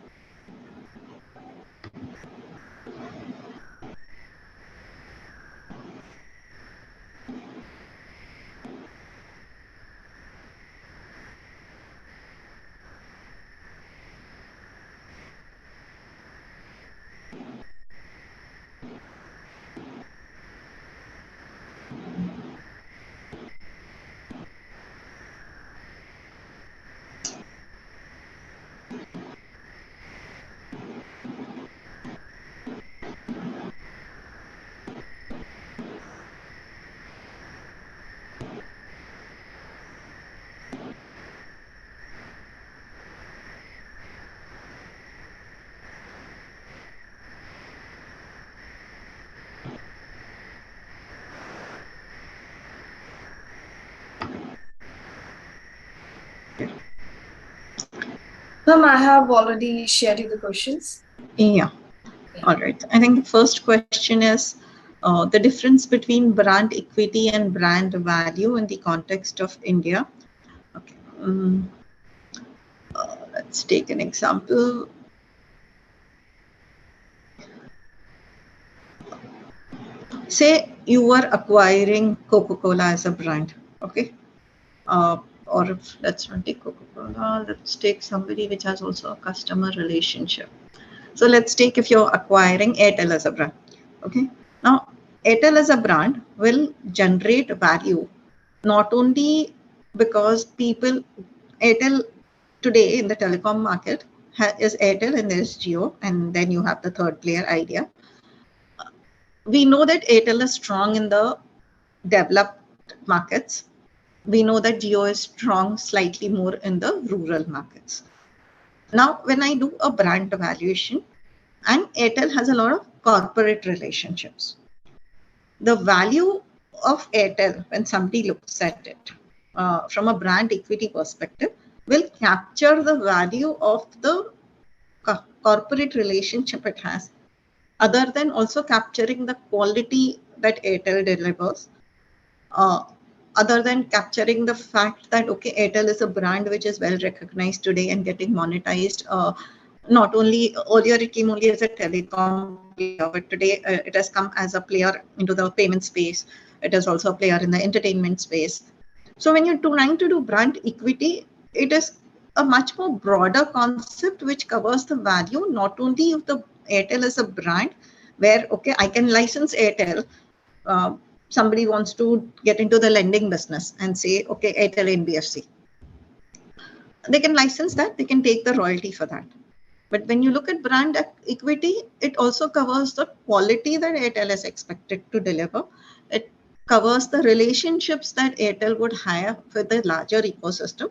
Ma'am, I have already shared you the questions. Yeah. All right. I think the first question is the difference between brand equity and brand value in the context of India. Okay. Let's take an example. Say you were acquiring Coca-Cola as a brand. Okay. Or if, let's not take Coca-Cola, let's take somebody which has also a customer relationship. So let's take if you're acquiring Airtel as a brand. Okay. Now, Airtel as a brand will generate value not only because people, Airtel today in the telecom market is Airtel and there's Jio, and then you have the third player Idea. We know that Airtel is strong in the developed markets. We know that Jio is strong slightly more in the rural markets. Now, when I do a brand evaluation, and Airtel has a lot of corporate relationships, the value of Airtel, when somebody looks at it from a brand equity perspective, will capture the value of the corporate relationship it has, other than also capturing the quality that Airtel delivers, other than capturing the fact that, okay, Airtel is a brand which is well recognized today and getting monetized. Not only earlier it came only as a telecom player, but today it has come as a player into the payment space. It is also a player in the entertainment space. So when you're trying to do brand equity, it is a much more broader concept which covers the value not only of the Airtel as a brand, where, okay, I can license Airtel. Somebody wants to get into the lending business and say, okay, Airtel NBFC. They can license that, they can take the royalty for that. But when you look at brand equity, it also covers the quality that Airtel is expected to deliver. It covers the relationships that Airtel would have with the larger ecosystem.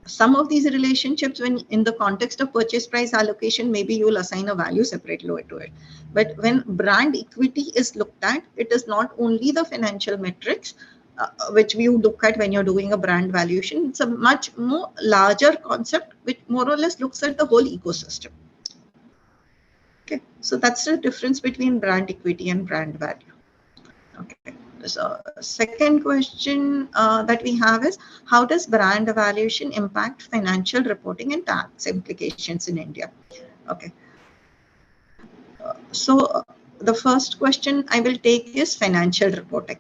Some of these relationships, when in the context of purchase price allocation, maybe you will assign a value separately to it. But when brand equity is looked at, it is not only the financial metrics, which we look at when you're doing a brand valuation. It's a much more larger concept, which more or less looks at the whole ecosystem. Okay, so that's the difference between brand equity and brand value. Okay, so second question that we have is, how does brand evaluation impact financial reporting and tax implications in India? Okay, so the first question I will take is financial reporting.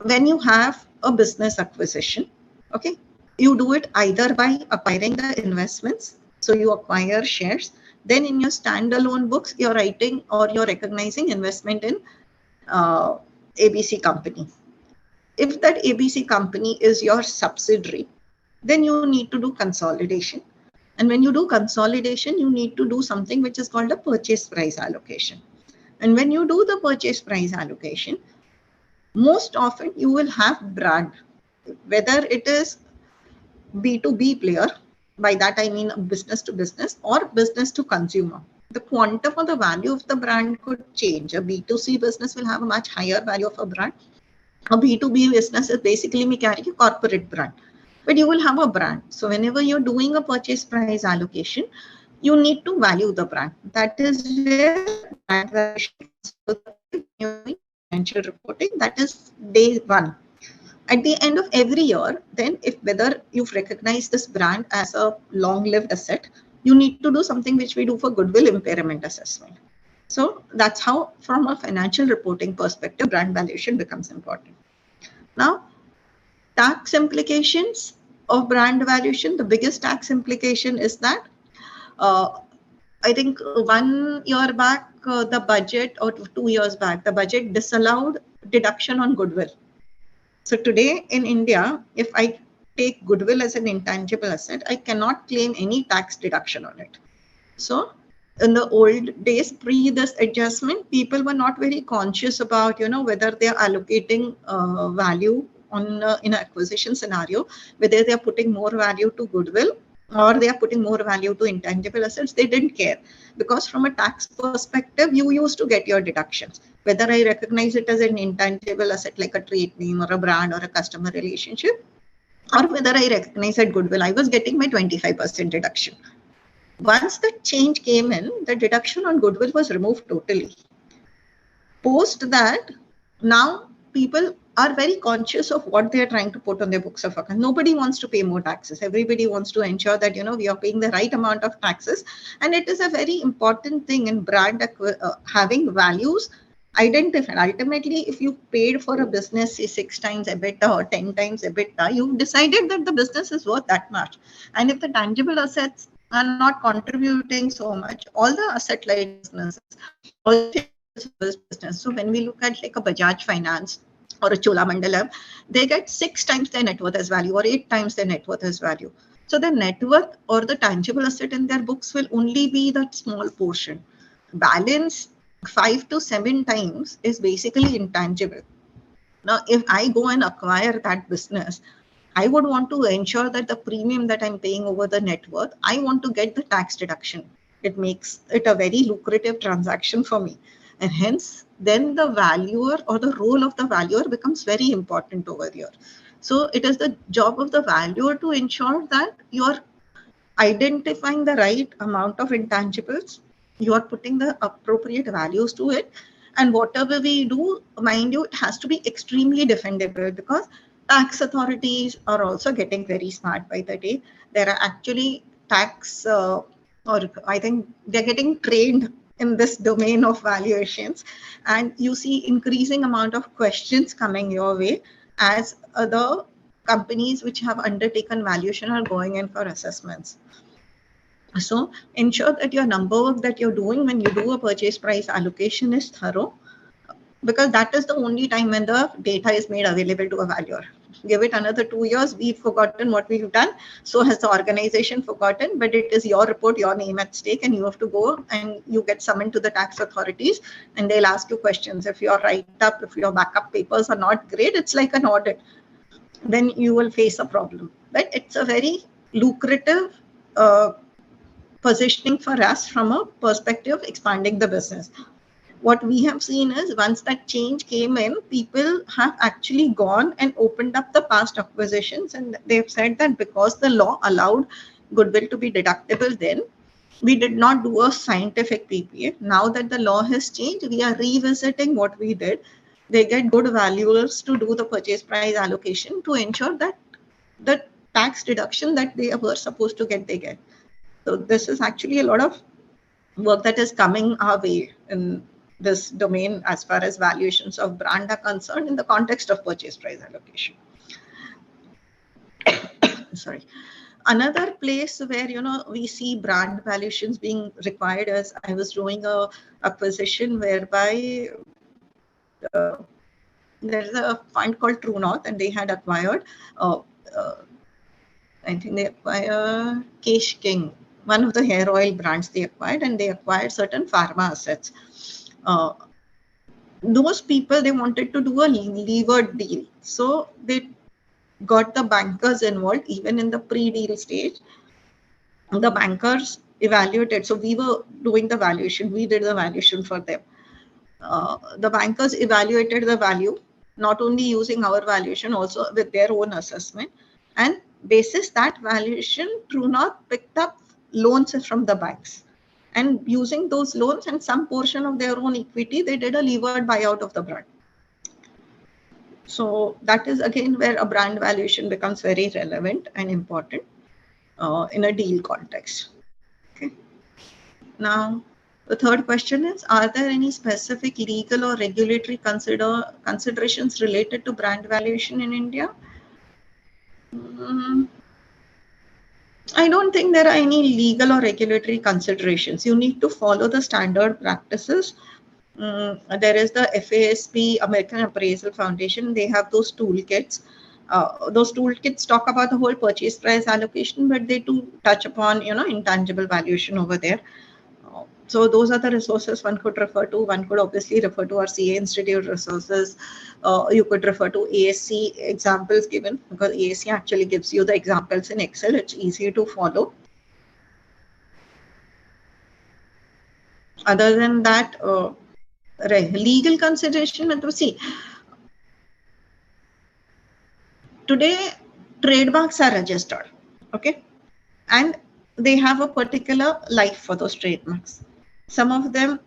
When you have a business acquisition, okay, you do it either by acquiring the investments. So you acquire shares, then in your standalone books, you're writing or you're recognizing investment in ABC company. If that ABC company is your subsidiary, then you need to do consolidation. And when you do consolidation, you need to do something which is called a purchase price allocation. And when you do the purchase price allocation, most often you will have brand, whether it is B2B player, by that I mean business to business or business to consumer. The quantum or the value of the brand could change. A B2C business will have a much higher value of a brand. A B2B business is basically me carrying a corporate brand, but you will have a brand. So whenever you're doing a purchase price allocation, you need to value the brand. That is where brand valuation financial reporting, that is day one. At the end of every year, then if whether you've recognized this brand as a long-lived asset, you need to do something which we do for goodwill impairment assessment. So that's how, from a financial reporting perspective, brand valuation becomes important. Now, tax implications of brand valuation, the biggest tax implication is that I think 1 year back, the budget, or 2 years back, the budget disallowed deduction on goodwill. So today in India, if I take goodwill as an intangible asset, I cannot claim any tax deduction on it. So in the old days, pre this adjustment, people were not very conscious about, whether they are allocating value on in an acquisition scenario, whether they are putting more value to goodwill or they are putting more value to intangible assets. They didn't care, because from a tax perspective, you used to get your deductions. Whether I recognize it as an intangible asset like a trade name or a brand or a customer relationship, or whether I recognize that goodwill, I was getting my 25% deduction. Once the change came in, the deduction on goodwill was removed totally. Post that, now people are very conscious of what they are trying to put on their books of account. Nobody wants to pay more taxes. Everybody wants to ensure that, we are paying the right amount of taxes. And it is a very important thing in brand having values identified. Ultimately, if you paid for a business, say 6 times EBITDA or 10 times EBITDA, you decided that the business is worth that much. And if the tangible assets are not contributing so much, all the asset light businesses, all the financial service business. So when we look at like a Bajaj Finance or a Cholamandalam, they get 6 times their net worth as value or 8 times their net worth as value. So the net worth or the tangible asset in their books will only be that small portion. Balance 5 to 7 times is basically intangible. Now, if I go and acquire that business, I would want to ensure that the premium that I'm paying over the net worth, I want to get the tax deduction. It makes it a very lucrative transaction for me. And hence, then the valuer or the role of the valuer becomes very important over here. So it is the job of the valuer to ensure that you're identifying the right amount of intangibles, you are putting the appropriate values to it, and whatever we do, mind you, it has to be extremely defendable, because tax authorities are also getting very smart by the day. There are actually tax or I think they're getting trained in this domain of valuations, and you see increasing amount of questions coming your way as the companies which have undertaken valuation are going in for assessments. So ensure that your number work that you're doing when you do a purchase price allocation is thorough, because that is the only time when the data is made available to a valuer. Give it another 2 years, we've forgotten what we've done. So has the organization forgotten, but it is your report, your name at stake, and you have to go and you get summoned to the tax authorities and they'll ask you questions. If your write-up, if your backup papers are not great, it's like an audit. Then you will face a problem. But it's a very lucrative positioning for us from a perspective of expanding the business. What we have seen is once that change came in, people have actually gone and opened up the past acquisitions, and they've said that because the law allowed goodwill to be deductible then, we did not do a scientific PPA. Now that the law has changed, we are revisiting what we did. They get good valuers to do the purchase price allocation to ensure that the tax deduction that they were supposed to get, they get. So this is actually a lot of work that is coming our way in this domain as far as valuations of brand are concerned in the context of purchase price allocation. Sorry. Another place where we see brand valuations being required is I was doing a acquisition whereby there's a fund called True North, and they had acquired I think they acquired Kesh King, one of the hair oil brands they acquired, and they acquired certain pharma assets. Those people, they wanted to do a levered deal. So they got the bankers involved even in the pre-deal stage. The bankers evaluated. So we were doing the valuation. We did the valuation for them. The bankers evaluated the value, not only using our valuation, also with their own assessment. And basis that valuation, True North picked up loans from the banks. And using those loans and some portion of their own equity, they did a levered buyout of the brand. So that is again where a brand valuation becomes very relevant and important in a deal context. Okay. Now, the third question is, are there any specific legal or regulatory considerations related to brand valuation in India? I don't think there are any legal or regulatory considerations. You need to follow the standard practices. There is the FASB, American Appraisal Foundation. They have those toolkits. Those toolkits talk about the whole purchase price allocation, but they do touch upon, intangible valuation over there. So those are the resources one could refer to. One could obviously refer to our CA Institute resources. You could refer to ASC examples given, because ASC actually gives you the examples in Excel. It's easy to follow. Other than that, legal consideration, see, today trademarks are registered, okay, and they have a particular life for those trademarks. Some of them,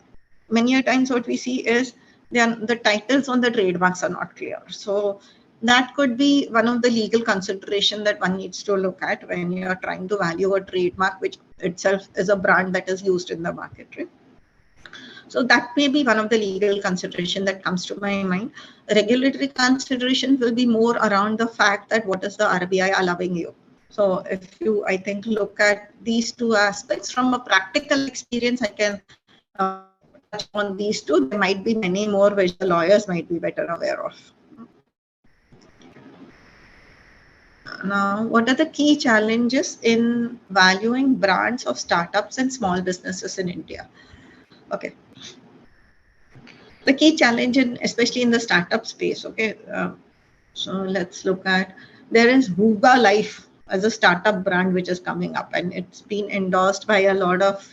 many a times what we see is the titles on the trademarks are not clear. So that could be one of the legal consideration that one needs to look at when you are trying to value a trademark, which itself is a brand that is used in the market, right? So that may be one of the legal consideration that comes to my mind. Regulatory consideration will be more around the fact that what is the RBI allowing you. So if you, I think, look at these two aspects from a practical experience, I can touch on these two. There might be many more which the lawyers might be better aware of. Now, what are the key challenges in valuing brands of startups and small businesses in India? Okay. The key challenge, especially in the startup space, okay. So let's look at, there is Huga Life as a startup brand which is coming up, and it's been endorsed by a lot of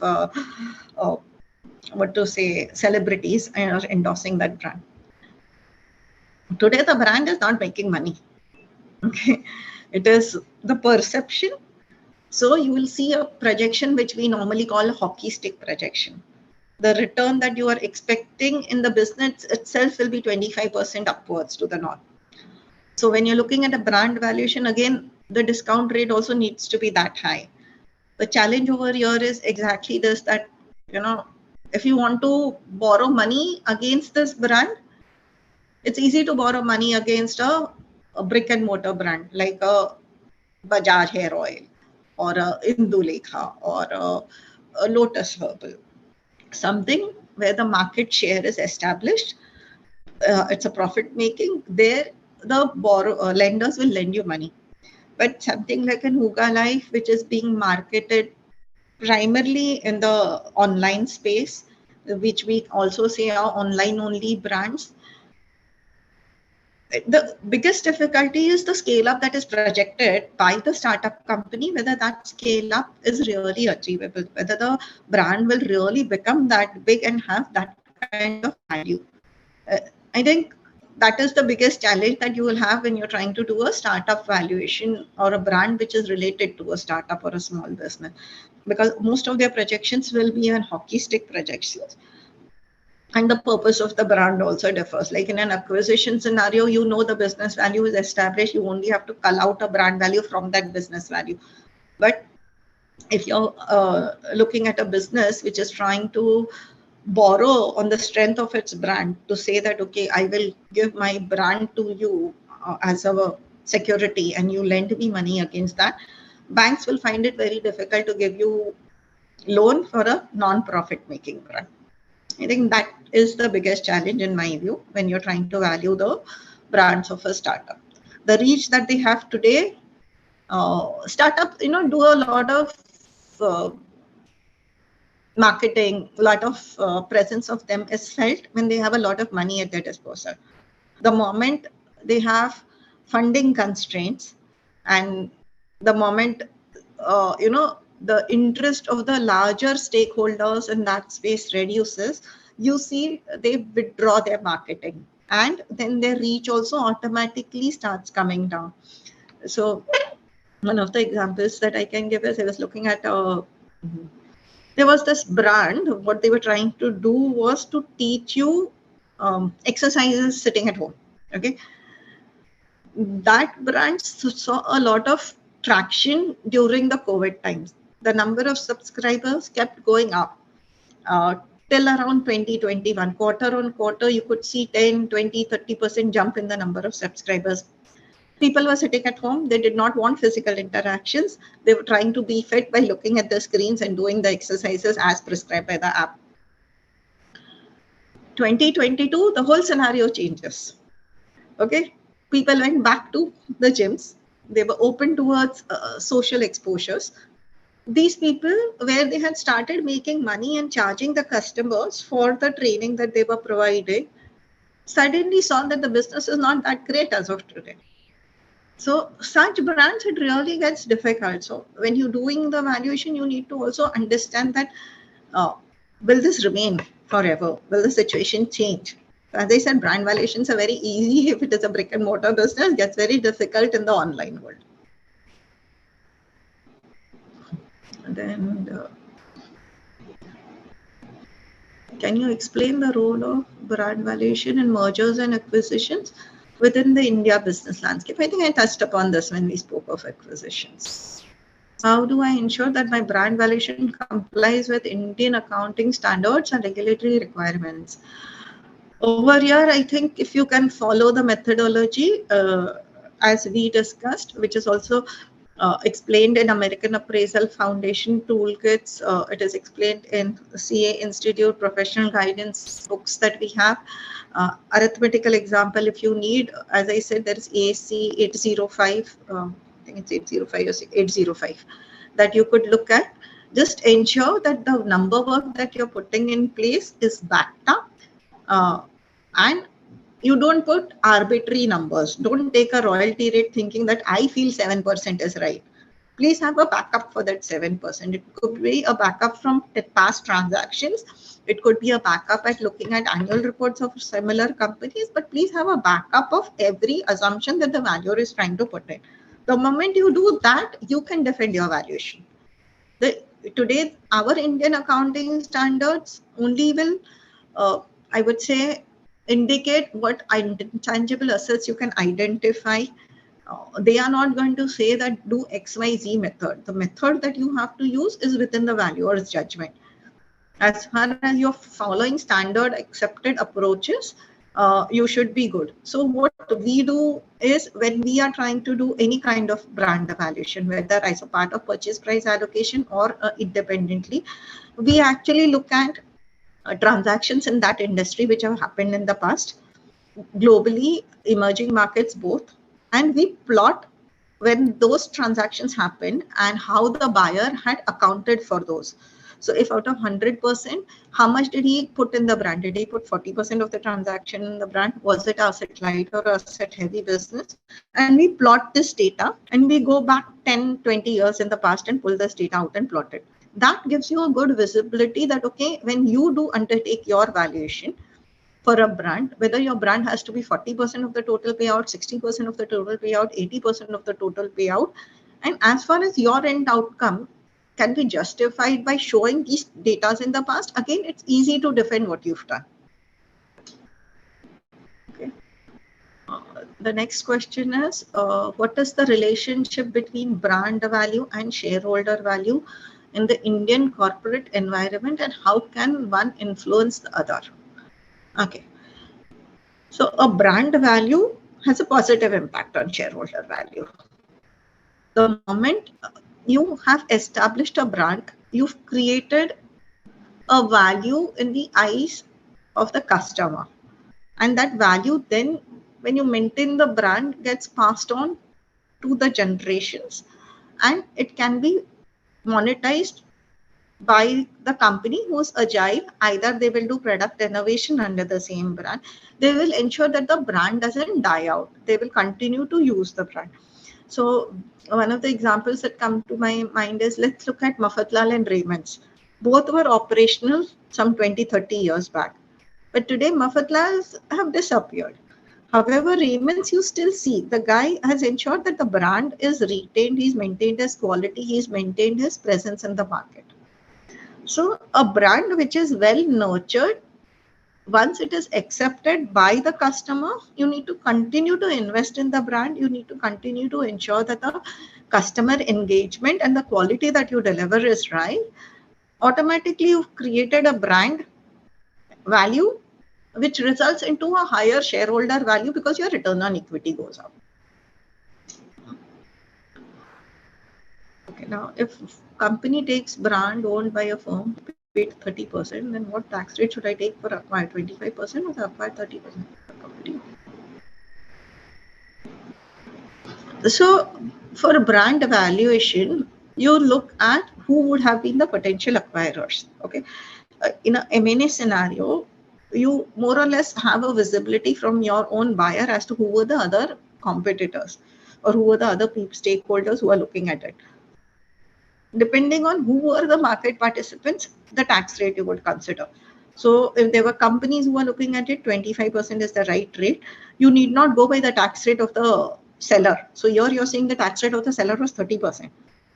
what to say, celebrities are endorsing that brand. Today, the brand is not making money. Okay, it is the perception. So you will see a projection which we normally call a hockey stick projection. The return that you are expecting in the business itself will be 25% upwards to the north. So when you're looking at a brand valuation, again, the discount rate also needs to be that high. The challenge over here is exactly this, that, you know, if you want to borrow money against this brand, it's easy to borrow money against a brick and mortar brand like a Bajaj hair oil or a Indulekha or a Lotus Herbal. Something where the market share is established, it's a profit making, there the lenders will lend you money. But something like an Huga Life, which is being marketed primarily in the online space, which we also say are online only brands, the biggest difficulty is the scale up that is projected by the startup company, whether that scale up is really achievable, whether the brand will really become that big and have that kind of value. I think that is the biggest challenge that you will have when you're trying to do a startup valuation or a brand which is related to a startup or a small business, because most of their projections will be on hockey stick projections. And the purpose of the brand also differs. Like in an acquisition scenario, you know the business value is established. You only have to cull out a brand value from that business value. But if you're looking at a business which is trying to borrow on the strength of its brand to say that, okay, I will give my brand to you as a security and you lend me money against that, banks will find it very difficult to give you loan for a non-profit making brand. I think that is the biggest challenge in my view when you're trying to value the brands of a startup. The reach that they have today, startups, do a lot of uh, marketing, a lot of presence of them is felt when they have a lot of money at their disposal. The moment they have funding constraints and the moment, the interest of the larger stakeholders in that space reduces, you see they withdraw their marketing and then their reach also automatically starts coming down. So one of the examples that I can give is I was looking at there was this brand. What they were trying to do was to teach you exercises sitting at home. Okay, that brand saw a lot of traction during the COVID times. The number of subscribers kept going up till around 2021. Quarter on quarter, you could see 10, 20, 30% jump in the number of subscribers. People were sitting at home. They did not want physical interactions. They were trying to be fit by looking at the screens and doing the exercises as prescribed by the app. 2022, the whole scenario changes. Okay, people went back to the gyms. They were open towards social exposures. These people, where they had started making money and charging the customers for the training that they were providing, suddenly saw that the business is not that great as of today. So such brands, it really gets difficult. So when you're doing the valuation, you need to also understand that will this remain forever? Will the situation change? As I said, brand valuations are very easy if it is a brick and mortar business. It gets very difficult in the online world. then can you explain the role of brand valuation in mergers and acquisitions within the India business landscape? I think I touched upon this when we spoke of acquisitions. How do I ensure that my brand valuation complies with Indian accounting standards and regulatory requirements? Over here, I think if you can follow the methodology as we discussed, which is also explained in American Appraisal Foundation toolkits. It is explained in CA Institute professional guidance books that we have. Arithmetical example, if you need, as I said, there is AC 805. I think it's 805 or 805 that you could look at. Just ensure that the number work that you're putting in place is backed up. And you don't put arbitrary numbers. Don't take a royalty rate thinking that I feel 7% is right. Please have a backup for that 7%. It could be a backup from past transactions. It could be a backup at looking at annual reports of similar companies, but please have a backup of every assumption that the valuer is trying to put in. The moment you do that, you can defend your valuation. Today, our Indian accounting standards only will, I would say, indicate what intangible assets you can identify. They are not going to say that do XYZ method. The method that you have to use is within the valuer's judgment. As far as you're following standard accepted approaches, you should be good. So what we do is when we are trying to do any kind of brand evaluation, whether as a part of purchase price allocation or independently, we actually look at transactions in that industry which have happened in the past, globally, emerging markets both, and we plot when those transactions happened and how the buyer had accounted for those. So if out of 100%, how much did he put in the brand? Did he put 40% of the transaction in the brand? Was it asset light or asset heavy business? And we plot this data and we go back 10, 20 years in the past and pull this data out and plot it. That gives you a good visibility that, okay, when you do undertake your valuation for a brand, whether your brand has to be 40% of the total payout, 60% of the total payout, 80% of the total payout. And as far as your end outcome can be justified by showing these data in the past, again, it's easy to defend what you've done. Okay. The next question is, what is the relationship between brand value and shareholder value in the Indian corporate environment, and how can one influence the other? Okay. So a brand value has a positive impact on shareholder value. The moment you have established a brand, you've created a value in the eyes of the customer. And that value then, when you maintain the brand, gets passed on to the generations, and it can be monetized by the company who's agile. Either they will do product innovation under the same brand. They will ensure that the brand doesn't die out. They will continue to use the brand. So one of the examples that come to my mind is, let's look at Mafatlal and Raymond's. Both were operational some 20, 30 years back. But today Mafatlals have disappeared. However, Raymond's, you still see the guy has ensured that the brand is retained. He's maintained his quality. He's maintained his presence in the market. So a brand which is well nurtured, once it is accepted by the customer, you need to continue to invest in the brand. You need to continue to ensure that the customer engagement and the quality that you deliver is right. Automatically, you've created a brand value which results into a higher shareholder value because your return on equity goes up. Okay, now if company takes brand owned by a firm paid 30%, then what tax rate should I take for acquired 25% or the acquired 30% of the company? So for a brand evaluation, you look at who would have been the potential acquirers. Okay, in a M&A scenario, you more or less have a visibility from your own buyer as to who were the other competitors or who were the other stakeholders who are looking at it. Depending on who were the market participants, the tax rate you would consider. So if there were companies who are looking at it, 25% is the right rate. You need not go by the tax rate of the seller. So here you're saying the tax rate of the seller was 30%.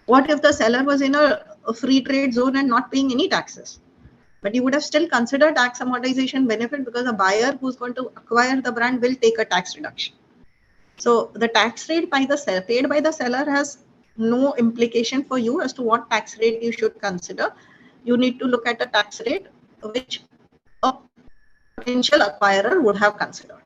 What if the seller was in a free trade zone and not paying any taxes? But you would have still considered tax amortization benefit, because a buyer who's going to acquire the brand will take a tax reduction. So the tax rate paid by the seller has no implication for you as to what tax rate you should consider. You need to look at a tax rate which a potential acquirer would have considered,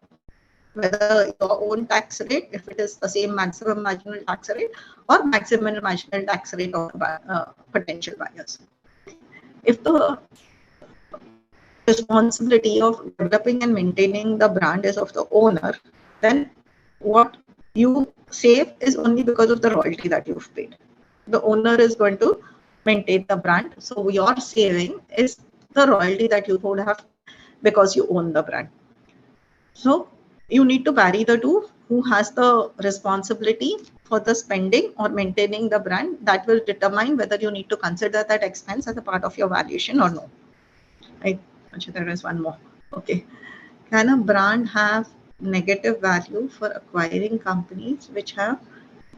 whether your own tax rate, if it is the same maximum marginal tax rate, or maximum marginal tax rate of the potential buyers. If the responsibility of developing and maintaining the brand is of the owner, then what you save is only because of the royalty that you've paid. The owner is going to maintain the brand, so your saving is the royalty that you would have because you own the brand. So you need to vary the two. Who has the responsibility for the spending or maintaining the brand? That will determine whether you need to consider that expense as a part of your valuation or no. Right? There is one more. Okay. Can a brand have negative value for acquiring companies which have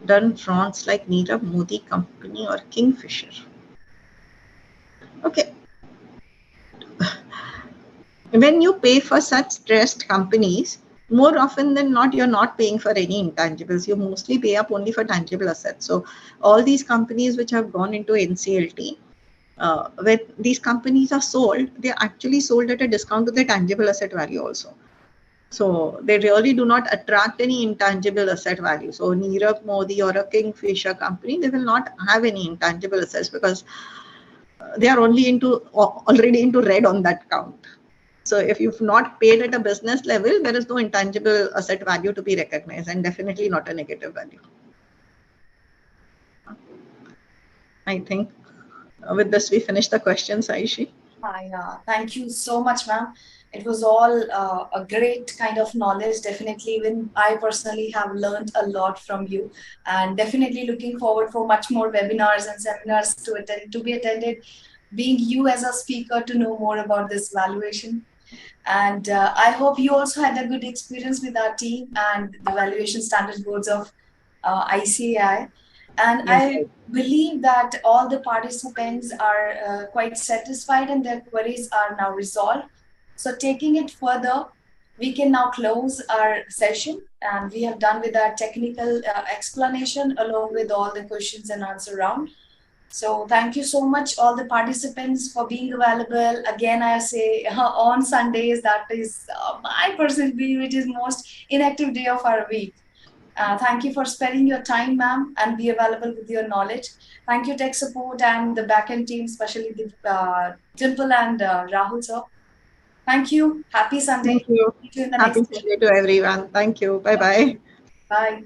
done frauds like Nirav Modi Company or Kingfisher? Okay. When you pay for such stressed companies, more often than not, you're not paying for any intangibles. You mostly pay up only for tangible assets. So all these companies which have gone into NCLT, when these companies are sold, they're actually sold at a discount to the tangible asset value also. So they really do not attract any intangible asset value. So Nirav Modi or a Kingfisher company, they will not have any intangible assets because they are already into red on that count. So if you've not paid at a business level, there is no intangible asset value to be recognized, and definitely not a negative value. I think with this, we finish the questions, Aishi. Thank you so much, ma'am. It was all a great kind of knowledge. Definitely, even I personally have learned a lot from you, and definitely looking forward for much more webinars and seminars to be attended. Being you as a speaker to know more about this valuation, and I hope you also had a good experience with our team and the valuation standards boards of ICAI. And Yes. I believe that all the participants are quite satisfied and their queries are now resolved. So taking it further, we can now close our session, and we have done with our technical explanation along with all the questions and answer round. So thank you so much, all the participants, for being available. Again, I say on Sundays, that is my personal belief, it is most inactive day of our week. Thank you for spending your time, ma'am, and be available with your knowledge. Thank you, tech support and the backend team, especially the Dimple and Rahul sir. Thank you. Happy Sunday. Thank you. See you in the Happy next Sunday to everyone. Thank you. Bye-bye. Bye.